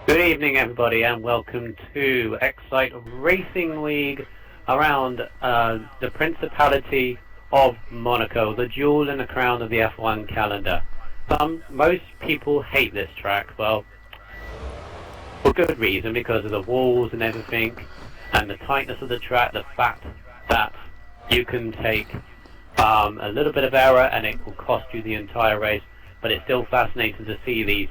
Good evening, everybody, and welcome to Excite Racing League around the Principality of Monaco, the jewel in the crown of the F1 calendar. Most people hate this track, well, for good reason, because of the walls and everything, and the tightness of the track, the fact that you can take a little bit of error and it will cost you the entire race, but it's still fascinating to see these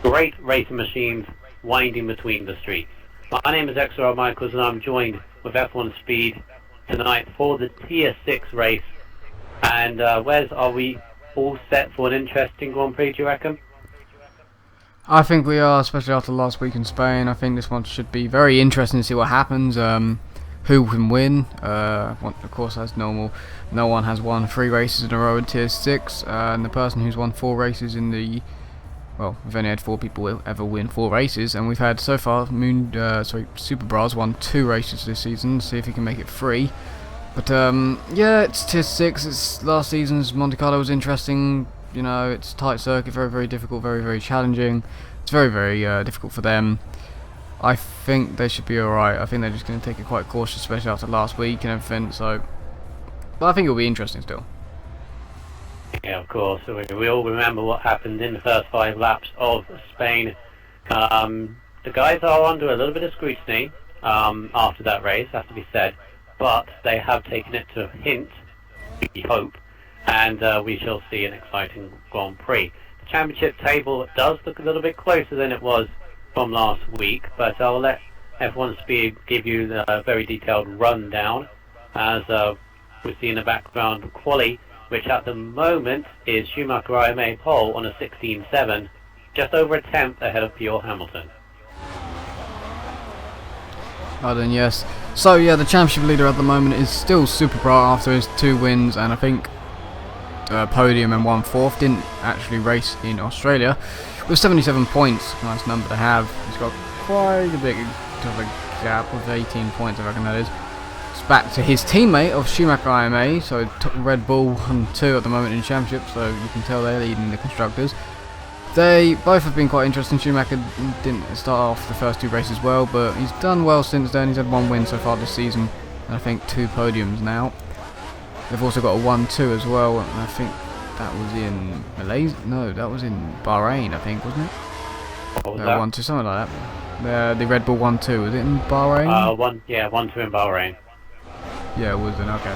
great racing machines winding between the streets. My name is XRL Michaels and I'm joined with F1 Speed tonight for the Tier 6 race. And Wes, are we all set for an interesting Grand Prix, do you reckon? I think we are, especially after last week in Spain. I think this one should be very interesting to see what happens. Who can win? Of course, as normal, no one has won 3 races in a row in Tier 6, and the person who's won 4 races in the... Well, we've only had 4 people ever win 4 races, and we've had so far Super Bras won 2 races this season. See if he can make it 3. But yeah, it's Tier 6. It's last season's Monte Carlo was interesting. You know, it's a tight circuit, very, very difficult, very, very challenging. It's very, very difficult for them. I think they should be alright. I think they're just going to take it quite cautious, especially after last week and everything. So, but I think it'll be interesting still. Yeah, of course. We all remember what happened in the first 5 laps of Spain. The guys are under a little bit of scrutiny after that race, has to be said, but they have taken it to hint, we hope, and we shall see an exciting Grand Prix. The championship table does look a little bit closer than it was from last week, but I'll let F1 Speed give you the very detailed rundown, as we see in the background quali, which at the moment is Schumacher IMA pole on a 16.7, just over a tenth ahead of Pure Hamilton. Then yes. So yeah, the championship leader at the moment is still Super Bra after his 2 wins, and I think podium and 1/4. Didn't actually race in Australia with 77 points. Nice number to have. He's got quite a big of a gap with 18 points, I reckon that is. It's back to his teammate of Schumacher IMA, so Red Bull on 2 at the moment in championship, so you can tell they're leading the constructors. They both have been quite interesting. Schumacher didn't start off the first 2 races well, but he's done well since then. He's had 1 win so far this season, and I think 2 podiums now. They've also got a 1-2 as well, and I think that was in Malaysia. No, that was in Bahrain, I think, wasn't it? What was that? 1-2, something like that. The Red Bull 1-2, was it in Bahrain? 1-2 in Bahrain. Yeah, it was then, okay.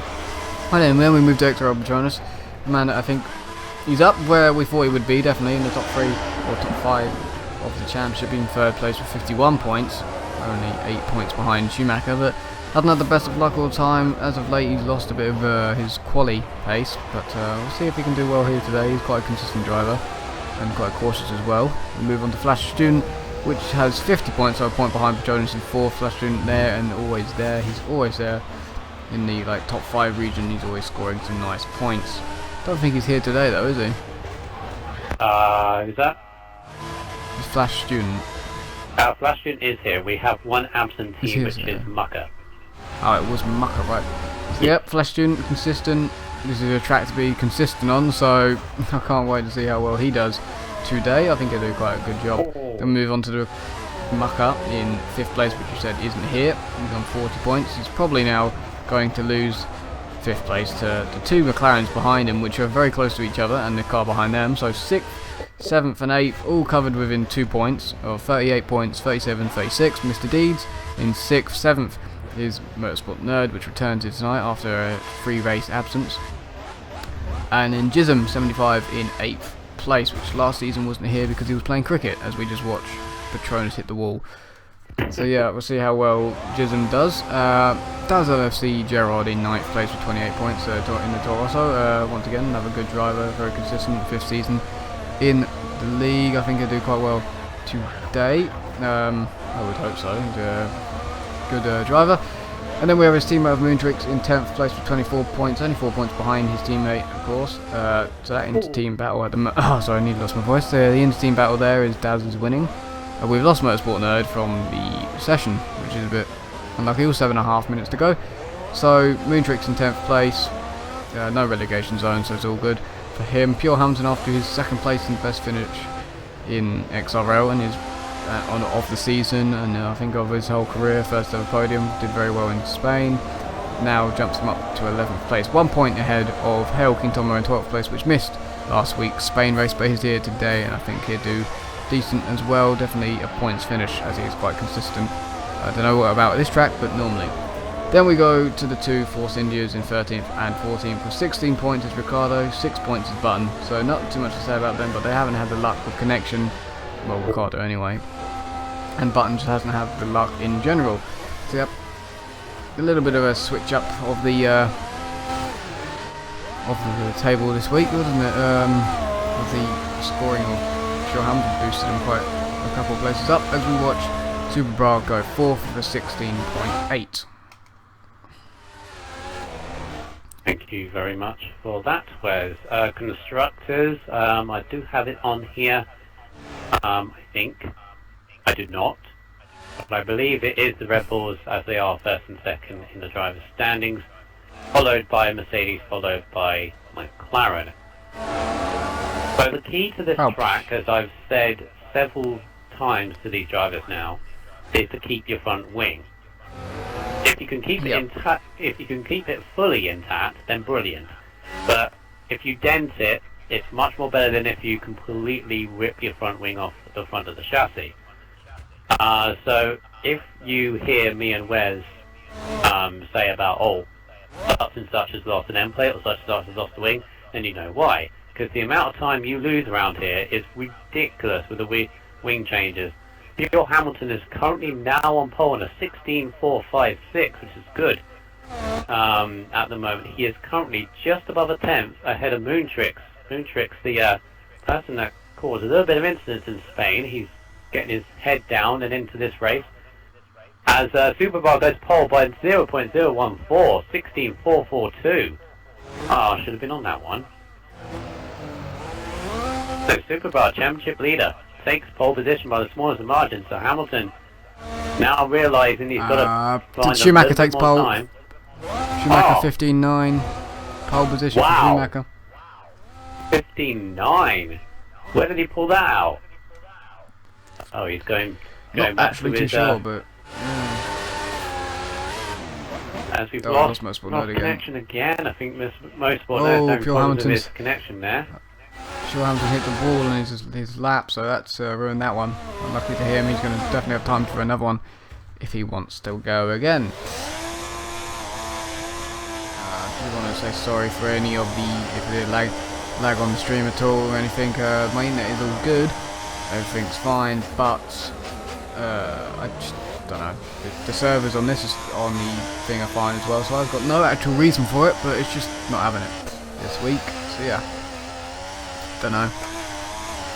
And then we moved to XRL Jonas. Man, I think he's up where we thought he would be, definitely in the top 3 or top 5 of the championship, in 3rd place with 51 points, only 8 points behind Schumacher, but hasn't had the best of luck all the time. As of late, he's lost a bit of his quali pace, but we'll see if he can do well here today. He's quite a consistent driver and quite cautious as well. We move on to Flash Student, which has 50 points, so a point behind Jonas in 4th. Flash Student there and always there. He's always there in the top 5 region. He's always scoring some nice points. Don't think he's here today though, is he? Is that? He's Flash Student. Flash Student is here. We have one absentee, which is Mucker. Oh, it was Mucker, right. Yep, Flash Student, consistent. This is a track to be consistent on, so I can't wait to see how well he does today. I think he'll do quite a good job. Then move on to the Mucker in 5th place, which you said isn't here. He's on 40 points. He's probably now going to lose 5th place to the 2 McLarens behind him, which are very close to each other, and the car behind them. So 6th, 7th and 8th all covered within 2 points, or 38 points, 37, 36. Mr. Deeds in 6th, 7th is Motorsport Nerd, which returns here tonight after a 3 race absence. And in Jism 75 in 8th place, which last season wasn't here because he was playing cricket, as we just watched Patronus hit the wall. So yeah, we'll see how well Jism does. Does LFC Gerard in 9th place with 28 points in the Toro. Once again, another good driver, very consistent, 5th season in the league. I think he'll do quite well today. I would hope so. He's a good driver. And then we have his teammate of Moontrix in 10th place with 24 points, only 4 points behind his teammate, of course. So that inter-team battle at the I nearly lost my voice. The inter-team battle there is Daz is winning. We've lost Motorsport Nerd from the session, which is a bit unlucky. 7.5 minutes to go. So Moontrix in 10th place, no relegation zone, so it's all good for him. Pure Hamilton after his 2nd place and best finish in XRL, and his of the season, and I think of his whole career. First ever podium, did very well in Spain. Now jumps him up to 11th place, 1 point ahead of Hail King Tomo in 12th place, which missed last week's Spain race, but he's here today, and I think he'll do decent as well. Definitely a points finish, as he is quite consistent. I don't know what about this track, but normally. Then we go to the two Force Indias in 13th and 14th with 16 points is Ricciardo, 6 points is Button. So not too much to say about them, but they haven't had the luck with connection. Well, Ricciardo anyway. And Button just hasn't had the luck in general. So yep, a little bit of a switch up of the table this week, wasn't it? With the scoring of Hamilton boosted him quite a couple of places up as we watch Super Bra go 4th for 16.8. Thank you very much for that, Wes. Constructors, I do have it on here. I think. I do not. But I believe it is the Red Bulls, as they are first and second in the drivers' standings, followed by Mercedes, followed by McLaren. So the key to this track, as I've said several times to these drivers now, is to keep your front wing. If you can keep it intact, if you can keep it fully intact, then brilliant. But if you dent it, it's much more better than if you completely rip your front wing off the front of the chassis. So if you hear me and Wes say about, oh, such and such has lost an end plate or such and such has lost a wing, then you know why. Because the amount of time you lose around here is ridiculous with the wing changes. Your Hamilton is currently now on pole in a 16.456, which is good at the moment. He is currently just above a 10th ahead of Moontrix. Moontrix, the person that caused a little bit of incidents in Spain. He's getting his head down and into this race. As Superbar goes pole by 0.014, 16.442. Oh, should have been on that one. So Superbar, championship leader, takes pole position by the smallest of margins. So Hamilton now realising he's got to find Schumacher a takes more pole. time. Schumacher 15.9, pole position for Schumacher. 15.9. Where did he pull that out? Oh, he's going Not back actually to too his, sure, but as we've lost connection again. I think Motorsport Pure Hamilton's this connection there. Sure, Hamilton hit the wall in his lap, so that's ruined that one. Unlucky to him, he's going to definitely have time for another one if he wants to go again. Do you want to say sorry for any of if they lag on the stream at all or anything? My internet is all good, everything's fine, but I just don't know. The servers on this on the thing are fine as well, so I've got no actual reason for it, but it's just not having it this week. So yeah. Don't know.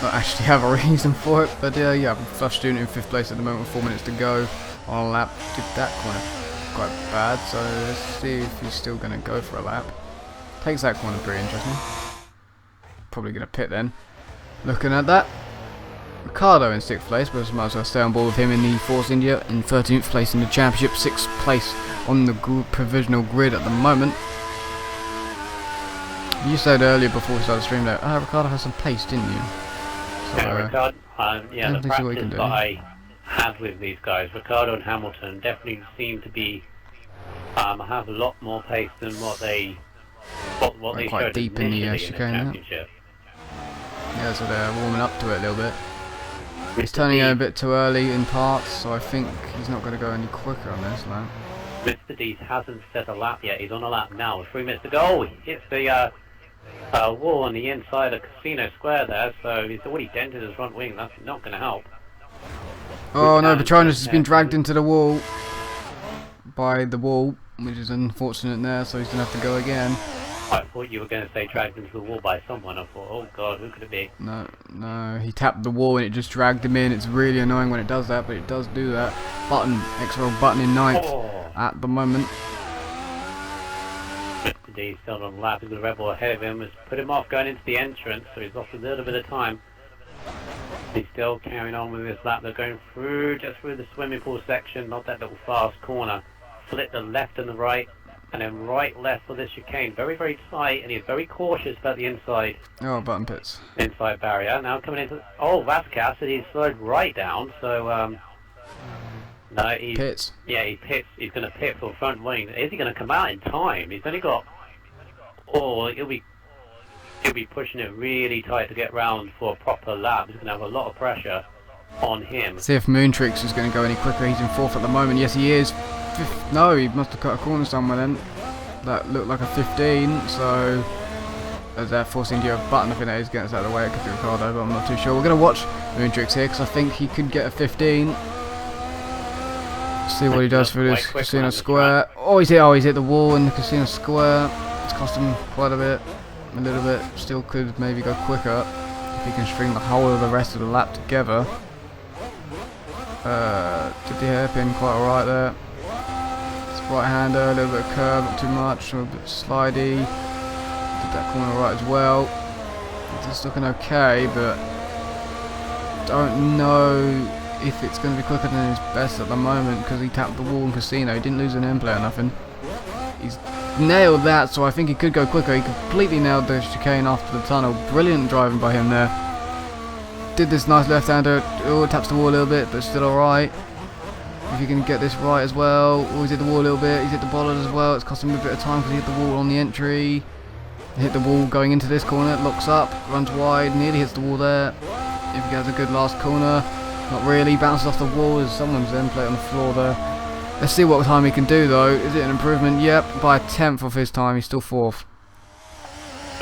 Not actually have a reason for it, but yeah, Flush Student in 5th place at the moment with 4 minutes to go on a lap. Did that corner quite bad, so let's see if he's still going to go for a lap. Takes that corner pretty interesting. Probably going to pit then. Looking at that. Ricciardo in 6th place, but might as well stay on board with him in the Force India in 13th place in the championship, 6th place on the provisional grid at the moment. You said earlier before we started the stream that Ricciardo has some pace, didn't you? So, yeah, Ricciardo, the practice that I have with these guys, Ricciardo and Hamilton, definitely seem to be have a lot more pace than what they quite showed deep in the chicane. Championship. Yeah, so they're warming up to it a little bit. He's turning a bit too early in parts, so I think he's not going to go any quicker on this lap. Mr. Dees hasn't set a lap yet. He's on a lap now with 3 minutes to go. He hits the wall on the inside of Casino Square there, so he's already dented his front wing. That's not going to help. Oh no, Petronas has been dragged into the wall by the wall, which is unfortunate there, so he's going to have to go again. I thought you were going to say dragged into the wall by someone. I thought, oh god, who could it be? No, he tapped the wall and it just dragged him in. It's really annoying when it does that, but it does do that. Button, XRL Button in 9th at the moment. Mr. D still on the lap. He's got a Red Bull ahead of him. Has put him off going into the entrance, so he's lost a little bit of time. He's still carrying on with this lap. They're going through, just through the swimming pool section, not that little fast corner. Flip the left and the right. and then right left for this chicane. Very, very tight, and he's very cautious about the inside button pits. inside barrier. Now coming into... Oh, Vasquez, and he's slowed right down, so... no, he's... Pits. Yeah, he pits. He's going to pit for front wing. Is he going to come out in time? He's only got... Oh, he'll be pushing it really tight to get round for a proper lap. He's going to have a lot of pressure on him. See if Moontrix is going to go any quicker. He's in 4th at the moment. Yes, he is. No, he must have cut a corner somewhere then. That looked like a 15, so... As they're forcing you a button, I think that is getting us out of the way. It could be Ricardo, but I'm not too sure. We're going to watch Moontrix here, because I think he could get a 15. See what he does for this Casino Square. Oh, he's hit the wall in the Casino Square. It's cost him quite a little bit. Still could maybe go quicker if he can string the whole of the rest of the lap together. Did the hairpin quite alright there. It's right-hander, a little bit of curve, not too much, a little bit slidey. Did that corner right as well. It's looking okay, but don't know if it's going to be quicker than his best at the moment, because he tapped the wall in Casino. He didn't lose an end play or nothing. He's nailed that, so I think he could go quicker. He completely nailed the chicane after the tunnel. Brilliant driving by him there. Did this nice left-hander. Oh, taps the wall a little bit, but still alright. If you can get this right as well. Oh, he's hit the wall a little bit. He's hit the bollard as well. It's cost him a bit of time because he hit the wall on the entry. He hit the wall going into this corner. Locks up, runs wide, nearly hits the wall there. If he gets a good last corner. Not really, bounces off the wall. There's someone's end plate on the floor there. Let's see what time he can do though. Is it an improvement? Yep, by a 10th of his time. He's still 4th.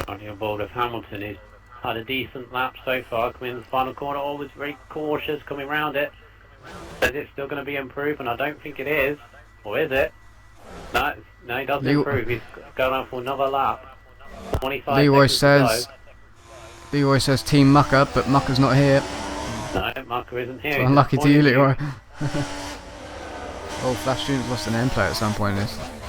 On your board of Hamilton, he's had a decent lap so far. Coming in the final corner, always very cautious coming round it. Is it still going to be improved? And I don't think it is. Or is it? No, he doesn't improve. He's going on for another lap. 25 Leroy says Team Mucker, but Mucker's not here. No, Mucker isn't here. So unlucky to you, Leroy. Oh, Flash Student's lost an end play at some point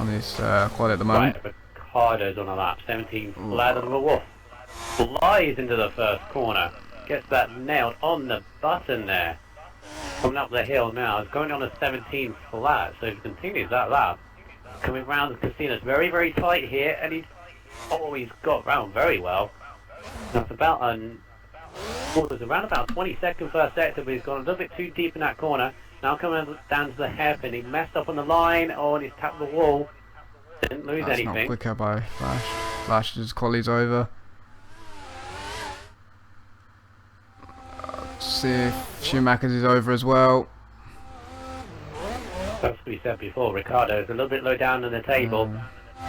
on this quad at the moment. Right, Ricardo's on a lap. 17 flat of the wolf. Flies into the first corner. Gets that nailed on the button there. Coming up the hill now. It's going on a 17 flat, so if he continues that lap. Coming round the Casino. It's very, very tight here, and he's got round very well. That's about it was around about 22nd first sector, but he's gone a little bit too deep in that corner. Now coming down to the hairpin, he messed up on the line, and he's tapped the wall. Didn't lose anything. Not quicker by Flash. Flash's quality's over. Let's see if Schumacher's is over as well. As we said before, Ricardo is a little bit low down on the table.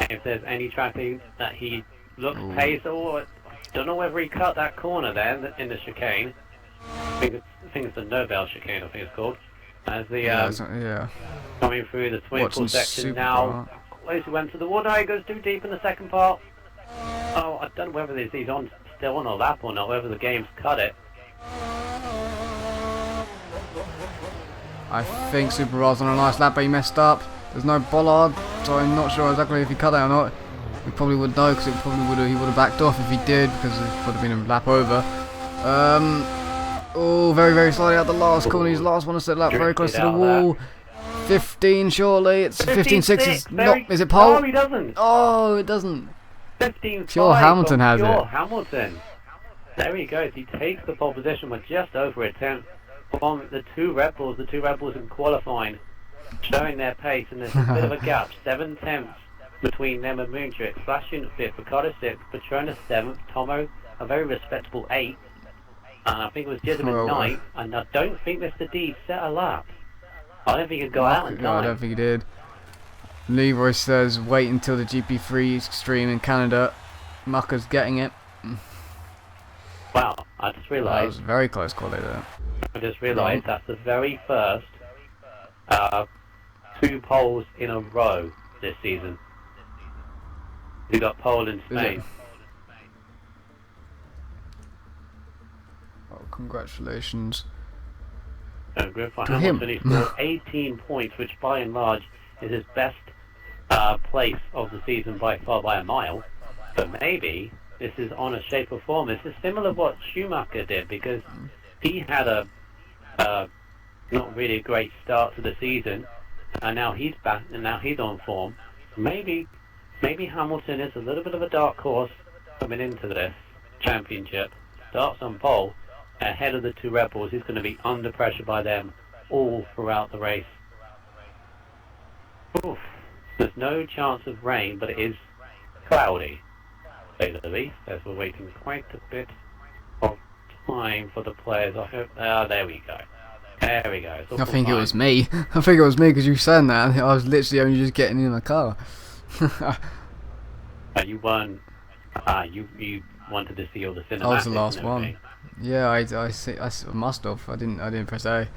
If there's any tracking that he looks pace, or don't know whether he cut that corner there in the chicane. I think it's the Nobel chicane, I think it's called. As the coming through the 24 section now. Close he went to the water. He goes too deep in the second part. Oh, I don't know whether he's still on a lap or not, whether the game's cut it. I think Super Ra's on a nice lap, but he messed up. There's no bollard, so I'm not sure exactly if he cut it or not. We probably would know, because he would have backed off if he did, because it would have been a lap over. Oh, very, very slightly out the last corner. He's last one to set lap, very close to the wall. 15 surely. It's 15.6. Is it pole? No, he doesn't. Oh, it doesn't. 15. Pure Hamilton has Pure it. Hamilton. There he goes. He takes the pole position with just over a 10th from the two Red Bulls. The two Red Bulls in qualifying, showing their pace, and there's a bit of a gap. 7/10 between them and Moontrix. Flash in 5th, Ricardo 6th, Petronas 7th, Tomo a very respectable 8th. And I think it was Jessamine 9th, and I don't think Mr. D set a lap. I don't think he'd go out in time. No, I don't think he did. Leroy says wait until the GP3 Extreme in Canada. Mucker's getting it. Wow, I just realised. That was very close quality there. I just realised that's the very first 2 poles in a row this season. We got pole in Spain. Oh, congratulations. Good for Hamilton. He scored 18 points, which by and large is his best place of the season by far, by a mile. But maybe this is on a shape or form. This is similar to what Schumacher did, because he had a not really a great start to the season, and now he's back, and now he's on form. Maybe maybe Hamilton is a little bit of a dark horse coming into this championship. Starts on pole, ahead of the two Red Bulls. He's going to be under pressure by them all throughout the race. Oof. There's no chance of rain, but it is cloudy, to say the least, as we're waiting quite a bit of time for the players. I hope. There we go. There we go. It's all I think it fine. was me. I think it was me because you saying that. I was literally only just getting in the car. You weren't. You wanted to see all the cinematics I was the last and one. everything. Yeah, I must have. I didn't press A.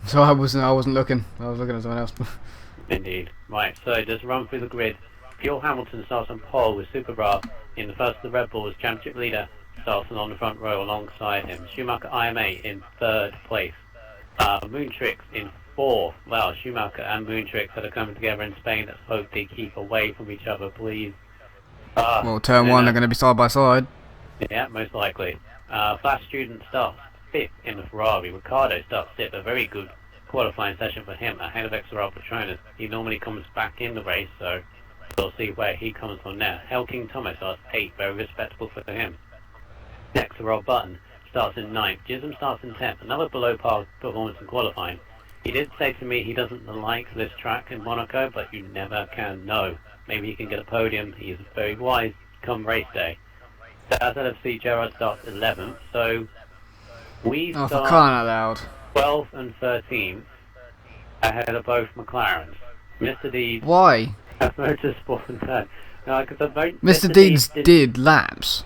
So I wasn't looking. I was looking at someone else. Indeed. Right, so just run through the grid. Pure Hamilton starts on pole with Super Bra in the first of the Red Bulls. Championship leader starts on the front row alongside him. Schumacher IMA in third place. Moontrix in fourth. Well, Schumacher and Moontrix that are coming together in Spain. Let's hope they keep away from each other, please. Well, turn one, they're going to be side by side. Yeah, most likely. Flash Student starts fifth in the Ferrari. Ricardo starts fifth. A very good qualifying session for him, ahead of XRL Patronus. He normally comes back in the race, so we'll see where he comes from now. King Thomas starts 8th, very respectable for him. XRL Button starts in 9th. Jism starts in 10th, another below par performance in qualifying. He did say to me he doesn't like this track in Monaco, but you never can know. Maybe he can get a podium. He is very wise come race day. As LFC, Gerard starts 11th, so we Oh, for start crying out loud. 12th and 13th ahead of both McLarens. Mr. Deeds Why? has Motorsport and third. No, because Mr. Deeds did laps.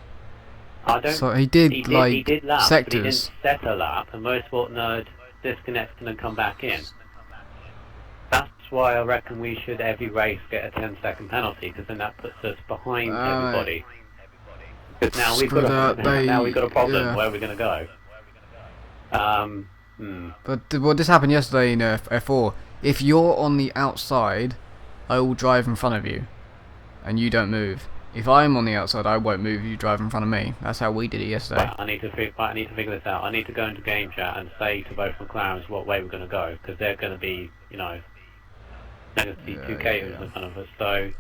So he did he like did laps, sectors. but he didn't set a lap, and Motorsport Nerd disconnected and come back in. That's why I reckon we should every race get a 10-second penalty, because then that puts us behind everybody. Because now we've got a problem. Yeah. Where are we going to go? But well, this happened yesterday in F4. If you're on the outside, I will drive in front of you, and you don't move. If I'm on the outside, I won't move. You drive in front of me. That's how we did it yesterday. Right, I need to figure this out. I need to go into game chat and say to both McLarens what way we're going to go, because they're going to be, they're going to see two Ks in front of us. So.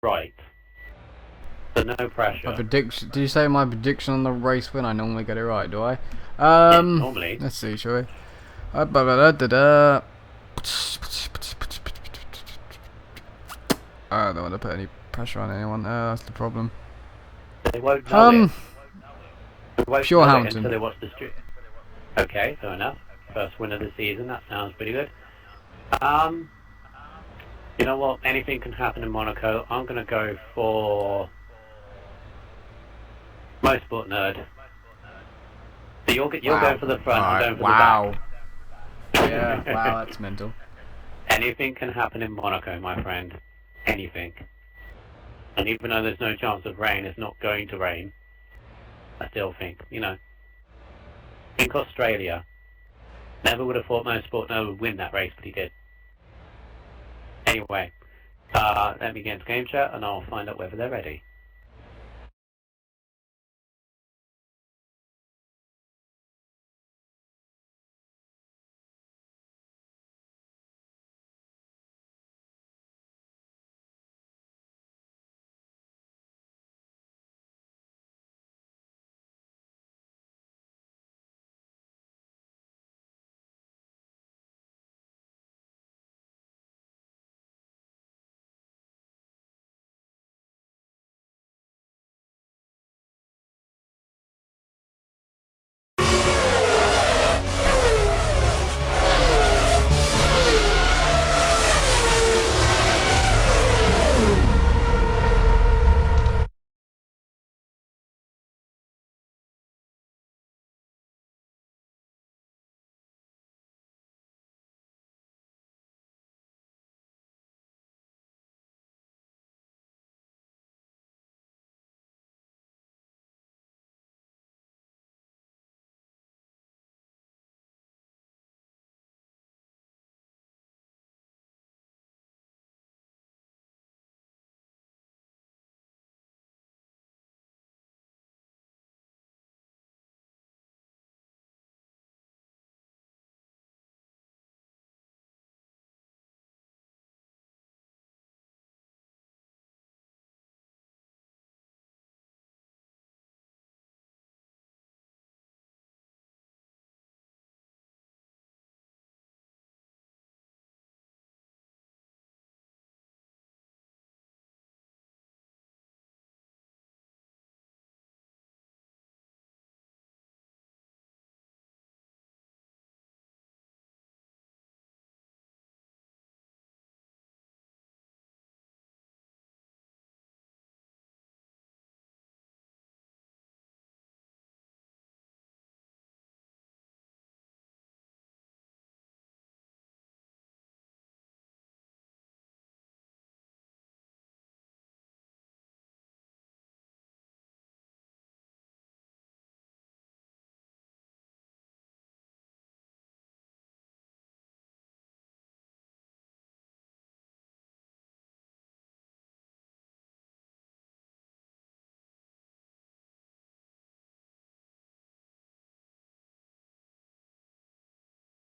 Right. So no pressure. Did you say my prediction on the race win? I normally get it right, do I? Normally. Let's see, shall we? I don't want to put any pressure on anyone. That's the problem. They won't know it. They won't Pure know it Hamilton. until they watch the stream. Okay, fair enough. First win of the season. That sounds pretty good. You know what? Anything can happen in Monaco. I'm going to go for Motorsport Nerd. So you're going for the front, I'm going for the back. Yeah, wow, that's mental. Anything can happen in Monaco, my friend. Anything. And even though there's no chance of rain, it's not going to rain. I still think, think Australia. Never would have thought Motorsport Nerd would win that race, but he did. Anyway, let me get into game chat and I'll find out whether they're ready.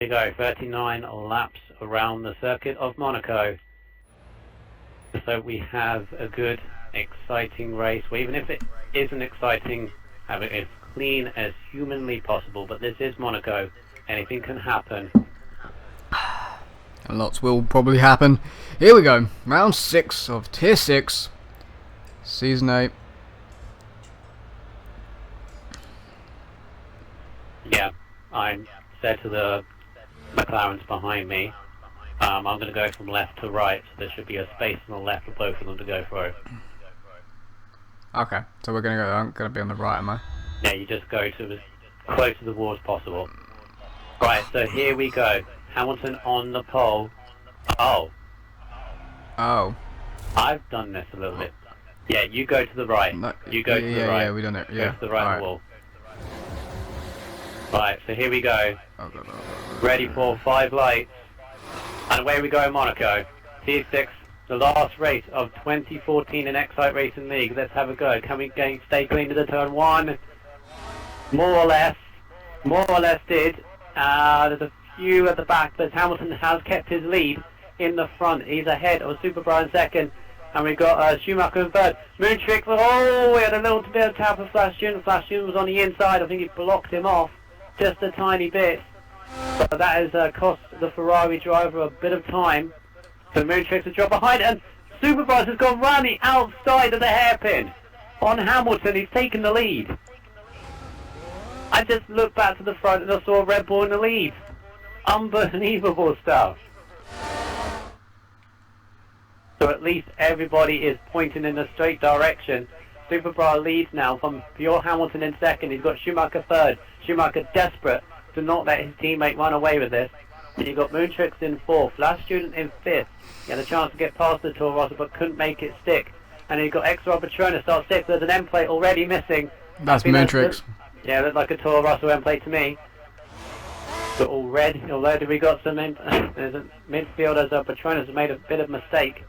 we go, 39 laps around the circuit of Monaco. So we have a good, exciting race. Well, even if it isn't exciting, have it as clean as humanly possible. But this is Monaco. Anything can happen. And lots will probably happen. Here we go. Round 6 of Tier 6. Season 8. Yeah, I said to the McLarens behind me, I'm going to go from left to right, so there should be a space on the left for both of them to go through. Okay, so I'm gonna be on the right, am I? Yeah, you just go to as close to the wall as possible. Right, so here we go. Hamilton on the pole. Oh, I've done this a little bit. Yeah, you go to the right. No, You go to the right. Yeah, we done it. Go Yeah. to the right of the wall. Right, so here we go. Ready for 5 lights. And away we go in Monaco. Tier 6, the last race of 2014 in Excite Racing League. Let's have a go. Can we stay clean to the turn 1? More or less did. There's a few at the back, but Hamilton has kept his lead in the front. He's ahead of Superbra in second. And we've got Schumacher in third. Moontrick, oh, we had a little bit of tap of Flash June. Flash June was on the inside. I think he blocked him off just a tiny bit. But that has cost the Ferrari driver a bit of time. So Moontrick's a drop behind, and Superbras has gone round the outside of the hairpin on Hamilton. He's taken the lead. I just looked back to the front and I saw Red Bull in the lead. Unbelievable stuff. So at least everybody is pointing in the straight direction. Superbra leads now from pure Hamilton in second. He's got Schumacher third. Schumacher desperate to not let his teammate run away with this. And you've got Moontrix in fourth. Flash Student in fifth. He had a chance to get past the Toro Rosso but couldn't make it stick. And you've got XRL Tier start sixth. There's an end plate already missing. That's Moontrix. Yeah, looked like a Toro Rosso end plate to me. But already we got some there's a midfielder, Patronus has made a bit of mistake.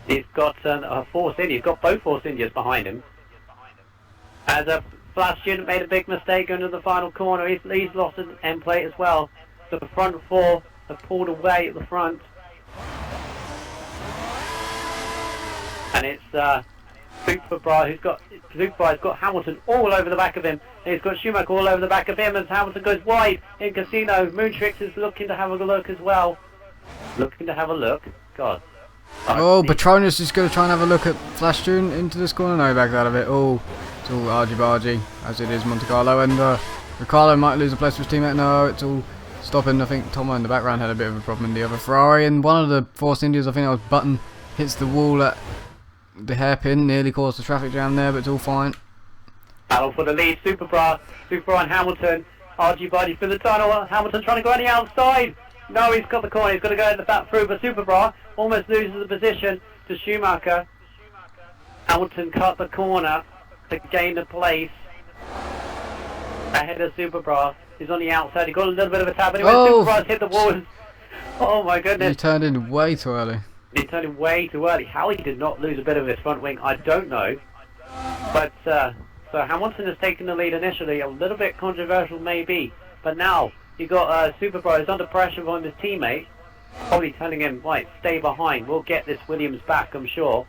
He's got a Force India. He's got both Force Indias behind him. As a Flash Student made a big mistake going to the final corner. He's lost an end plate as well. So the front four have pulled away at the front. And it's Superbra has got Hamilton all over the back of him. And he's got Schumacher all over the back of him as Hamilton goes wide in Casino. Moontrix is looking to have a look as well. Looking to have a look. God. Oh, Patronus is going to try and have a look at Flash June into this corner. No, he backed out of it. Oh, it's all argy-bargy, as it is Monte Carlo. And Ricciardo might lose a place for his teammate. No, it's all stopping. I think Tomo in the background had a bit of a problem in the other Ferrari. And one of the Force Indias, I think that was Button, hits the wall at the hairpin. Nearly caused a traffic jam there, but it's all fine. Battle for the lead. Superbra and Hamilton. Argy-bargy through the tunnel. Hamilton trying to go on the outside. No, he's got the corner. He's got to go in the back through, but Superbra almost loses the position to Schumacher. Hamilton cut the corner to gain the place ahead of Superbra. He's on the outside. He got a little bit of a tap, anyway. Superbra's hit the wall. Oh my goodness! He turned in way too early. He turned in way too early. How he did not lose a bit of his front wing, I don't know. But so Hamilton has taken the lead initially. A little bit controversial, maybe, but now. You got Superbra is under pressure from his teammate, probably telling him, right, stay behind, we'll get this Williams back, I'm sure.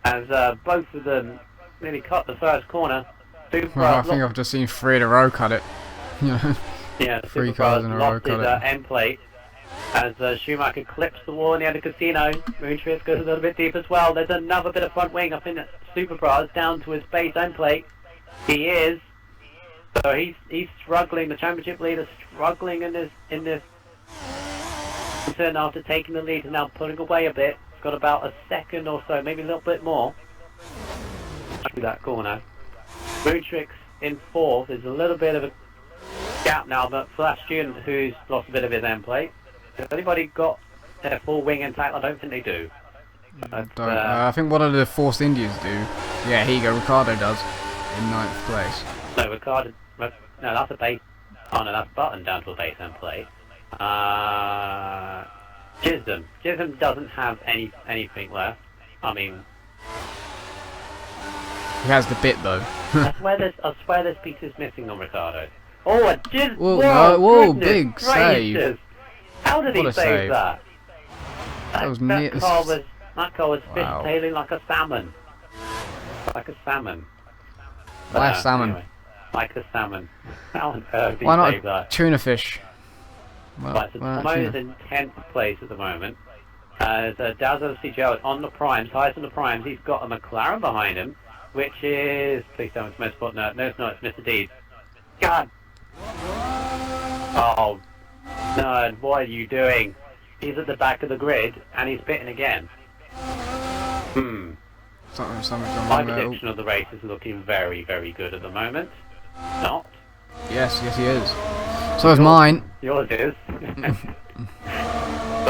As both of them nearly cut the first corner. Well, I think I've just seen 3 in a row cut it. You know, yeah, 3 cars in a row cut it. End plate. As Schumacher clips the wall in the end of Casino. Moontrix goes a little bit deep as well. There's another bit of front wing. I think that Superbra is down to his base end plate. He is. So he's struggling. The championship leader struggling in this turn after taking the lead and now pulling away a bit. He's got about a second or so, maybe a little bit more. Through that corner. Moontrix in fourth. There's a little bit of a gap now, but Flash Student, who's lost a bit of his end plate. Has anybody got their full wing intact? I don't think they do. But, I think one of the Force Indians do. Yeah, here you go. Ricciardo does in 9th place. No, Ricciardo. No, that's a base. Oh no, that's Button down to a base end plate. Chisholm doesn't have anything left. I mean, he has the bit though. I swear this piece is missing on Ricciardo. Oh, I did. Whoa, Whoa, no, whoa, goodness big gracious. save. How did What he a save save. that? That was near. That car was Wow. fishtailing like a salmon. Like a salmon. Why a salmon? Anyway, like a salmon. How on earth did he Why not save a that? tuna fish? Right, so Why not Tomo is tuna? in 10th place at the moment. As Dazzle CGL is on the primes, highest on the primes. He's got a McLaren behind him, which is... Please tell me it's Motorsport Nerd. No, it's not. It's Mr. Deeds. God! Oh, Nerd, what are you doing? He's at the back of the grid, and he's pitting again. Something's My wrong there. prediction of the race is looking very, very good at the moment. Not. Yes, he is. So is mine. Yours is.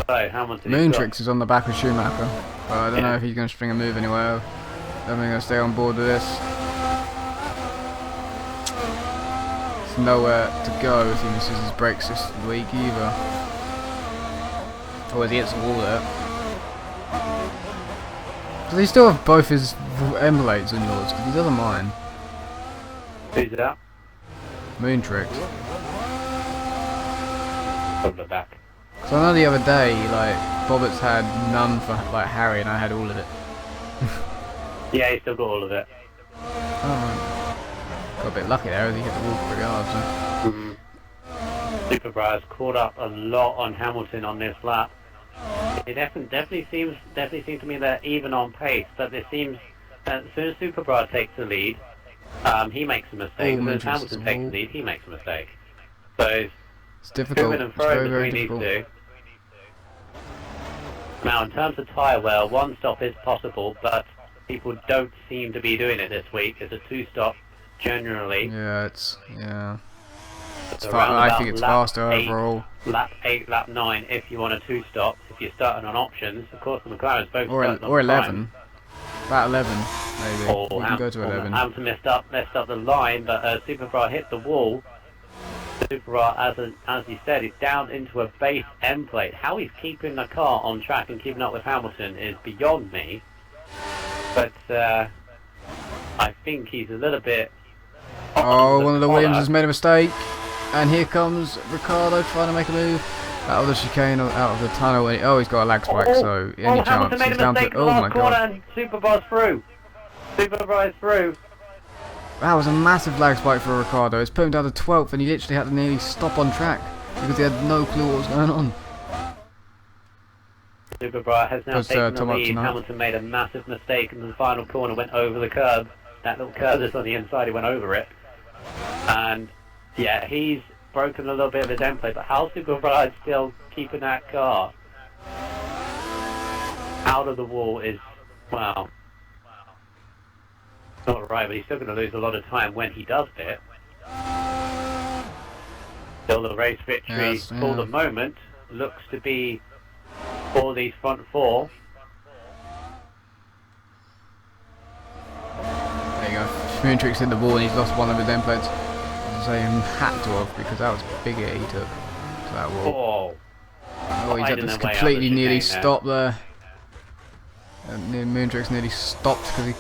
So, Hamilton. Moontrix is on the back of Schumacher. But I don't know if he's going to string a move anywhere. I don't think I'm going to stay on board with this. There's nowhere to go if he misses his brakes this week either. Or as he hits the wall there. Does he still have both his emulates on yours? Because he doesn't mind. Who's that? Moontrix. From the back. So I know the other day, like, Bobbitt's had none for, like, Harry, and I had all of it. Yeah, he's still got all of it. Oh, got a bit lucky there, as he hit the wall pretty hard, so. Superbras caught up a lot on Hamilton on this lap. It definitely seems to me they're even on pace, but it seems that as soon as Superbras takes the lead, he makes a mistake. As soon as Hamilton takes the lead, he makes a mistake. So it's difficult. moving and throwing between these two. Now, in terms of tyre wear, one stop is possible, but people don't seem to be doing it this week. It's a two-stop generally. Yeah, it's So I think it's faster 8, overall. Lap 8, lap 9 if you want a two-stop. If you're starting on options, of course the McLaren's both starting on Or 11. prime. About 11, maybe. Or You can go to 11. Hamilton messed up the line, but Superbra hit the wall. Superbra, as you said, is down into a base end plate. How he's keeping the car on track and keeping up with Hamilton is beyond me. But I think he's a little bit... Oh, one of the Williams has made a mistake. And here comes Ricciardo trying to make a move out of the chicane or out of the tunnel. Oh, he's got a lag spike, so any chance Hamilton made he's a down to... mistake in Oh the my last corner god. and Superbar's through. Superbar is through. That was a massive lag spike for Ricciardo. It's put him down to 12th and he literally had to nearly stop on track because he had no clue what was going on. Superbar has now taken the lead. tonight. Hamilton made a massive mistake in the final corner, went over the curb. That little curve that's on the inside, he went over it. And yeah, he's broken a little bit of his end plate, but how Superbar is still keeping that car out of the wall is, well, not right, but he's still going to lose a lot of time when he does it. Still the race victory for the moment looks to be for these front four. There you go. Moontrix in the wall and he's lost one of his end plates. So he had to have because that was a big hit he took to that wall. Oh, he's had to completely nearly stop there. Moontrix nearly stopped because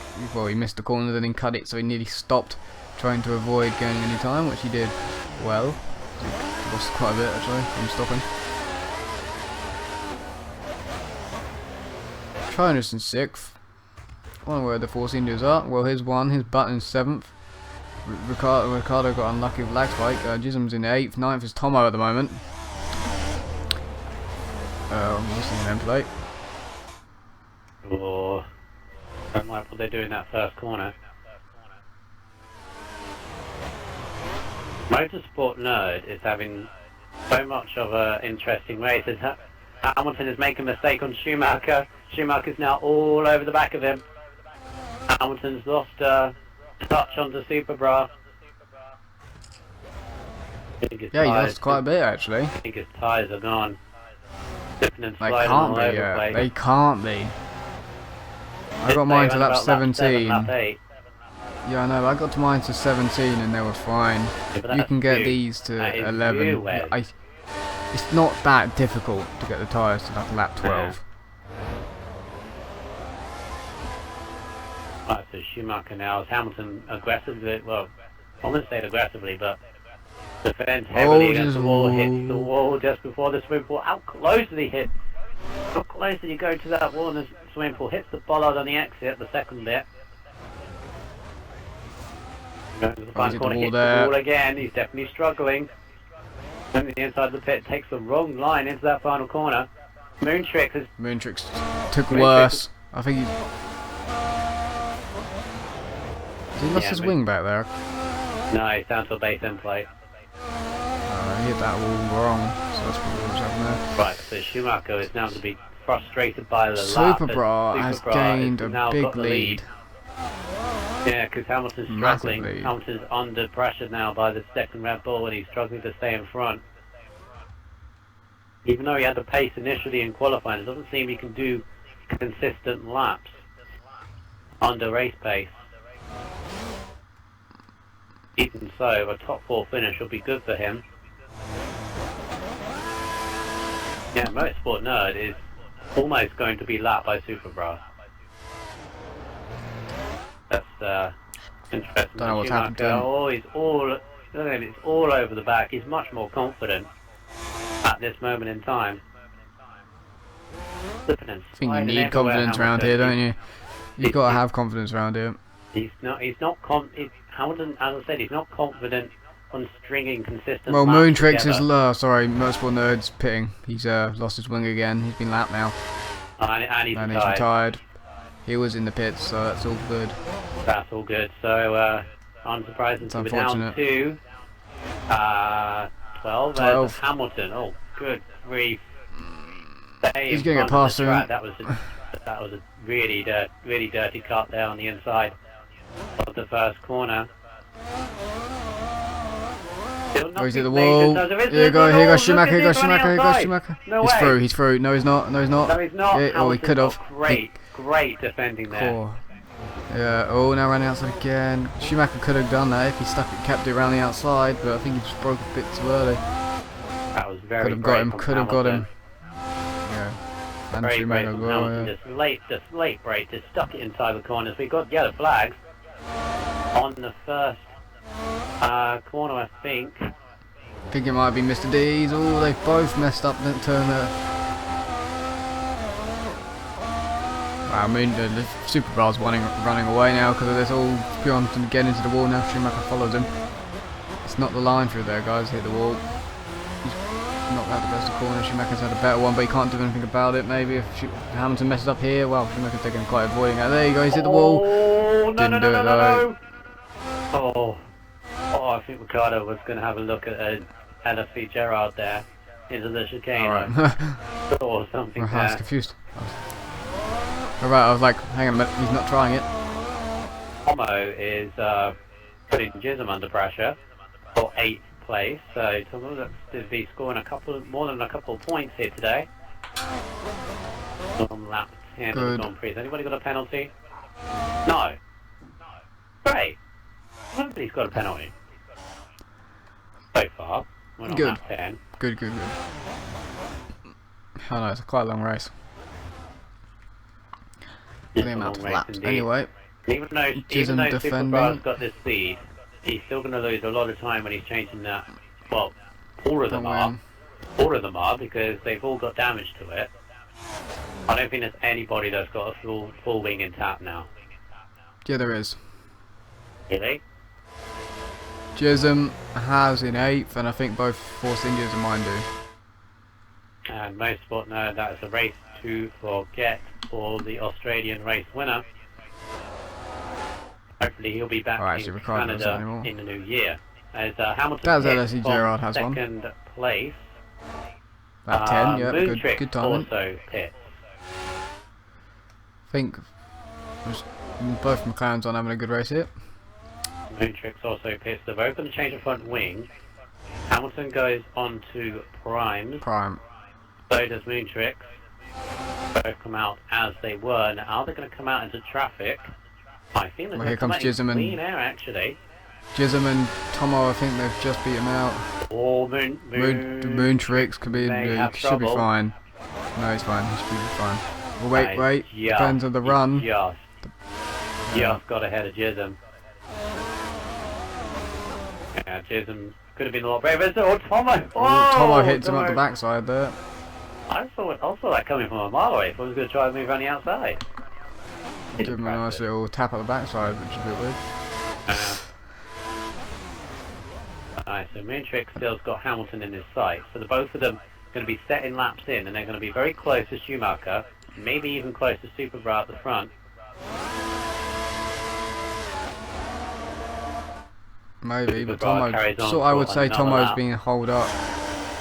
he missed the corner, then he cut it, so he nearly stopped trying to avoid gaining any time, which he did well. He lost quite a bit actually from stopping. Tronus in 6th. I wonder where the Force Indians are. Well, here's one, his Button's 7th. Ricciardo got unlucky with lag spike. Gism's in 8th. 9th is Tomo at the moment. Missing an end plate. Oh, don't like what they're doing that first corner. Motorsport Nerd is having so much of an interesting race. Hamilton is making a mistake on Schumacher. Schumacher's now all over the back of him. Hamilton's lost touch onto Superbra. Yeah, he lost quite a bit actually. I think his tyres are gone. Dipping and They sliding can't all be, over the place. They can't be. I got mine to lap 17. Lap 8. Yeah, I know, I got to mine to 17 and they were fine. Yeah, you can get these to 11. It's not that difficult to get the tyres to like lap 12. Right, so Schumacher now is Hamilton aggressively, well, I wouldn't say it aggressively, but Defends heavily against just the wall, hits the wall just before the swimming pool. How close did he hit? How close did you go to that wall in the swimming pool? Hits the bollard on the exit, the second bit. Goes to the front corner, hits the wall again. He's definitely struggling. Going to the inside of the pit, takes the wrong line into that final corner. Moontrix took worse. I think he... Has he lost his wing back there? No, he's down to a base end plate. He hit that wall wrong, so that's probably what's happening there. Right, so Schumacher is now to be frustrated by the Superbra has gained a big lead. Yeah, because Hamilton's struggling. Hamilton's under pressure now by the second Red Bull, and he's struggling to stay in front. Even though he had the pace initially in qualifying, it doesn't seem he can do consistent laps under race pace. Even so, a top 4 finish will be good for him. Yeah, Motorsport Nerd is almost going to be lapped by Superbra. That's interesting. Don't know what's happened to him. Oh, it's all over the back. He's much more confident at this moment in time. I think you need confidence around here, don't you? You've got to have confidence around here. Hamilton, as I said, he's not confident on stringing consistent. Well, Moontrix is sorry, Motorsport Nerd's pitting. He's lost his wing again. He's been lapped now. And he's retired. He was in the pits, so that's all good. That's all good. So, unsurprising to be down to 12. Hamilton. Oh, good grief. He's going to get past him. That was a really dirty cut there on the inside of the first corner. Oh, he's at the wall. Here you go, Schumacher, He's through. No, he's not. Yeah, oh, he could have. Great defending there. Cool. Yeah, oh, now running outside again. Schumacher could have done that if he kept it around the outside, but I think he just broke a bit too early. That was very Could have got him. Yeah. And very Schumacher great from Hamilton. Just late break, just stuck it inside the corners. We got yellow flags on the first corner, I think. I think it might be Mr. D's. Oh, they've both messed up that turn there. I mean, the Superbra's running away now because of this all beyond to get into the wall now. Schumacher follows him. It's not the line through there, guys. Hit the wall. He's not had the best of corner. Schumacher's had a better one, but he can't do anything about it. Maybe if Hamilton messes up here, well, Schumacher's taking quite avoiding it. There you go. He's hit the wall. Didn't do it though. Oh, I think Ricardo was going to have a look at Ella Fitzgerald there into the chicane. Alright. Or something I was confused. Alright, I was like, hang on a minute, he's not trying it. Tomo is putting Jism under pressure for 8th place, so Tomo looks to be scoring more than a couple of points here today. On lap 10 of the Grand Prix. Has anybody got a penalty? No. Great. Nobody's got a penalty. So far. We're on lap 10. Good. Oh no, it's quite a long race. The amount of laps. Anyway, even though Superbra's got this lead, he's still going to lose a lot of time when he's changing that. Well, all of them are because they've all got damage to it. I don't think there's anybody that's got a full wing intact now. Yeah, there is. Really? Jism has in 8th, and I think both Force Indias and mine do. And Motorsport know that's a race to forget for the Australian race winner. Hopefully he'll be back in Canada in the new year. As Hamilton second place. Lap 10, yeah, good timing. Also pits. I think both McLarens on having a good race here. Moontrix also pits. They've opened the change of front wing. Hamilton goes on to Prime. So does Moontrix. Both come out as they were. Now they're going to come out into traffic. I think they're going to come out in clean air, actually. Jism and Tomo, I think they've just beat him out. Or Moontrix could be should be fine. No, he's fine. He should be fine. Well, wait. Depends on the run. Just got ahead of Jism. Yeah, Jism Could have been a lot braver. Oh, Tomo! Oh, Tomo hits him Tomo. up the backside there. I saw that coming from a mile away. If I was going to try and move around the outside. Give him a nice little tap at the backside, which is a bit weird. Alright, so Moontrick still's got Hamilton in his sight. So the both of them are going to be setting laps in, and they're going to be very close to Schumacher, maybe even close to Super Bra at the front. Maybe, but Tomo, so I would say Tomo's being held up.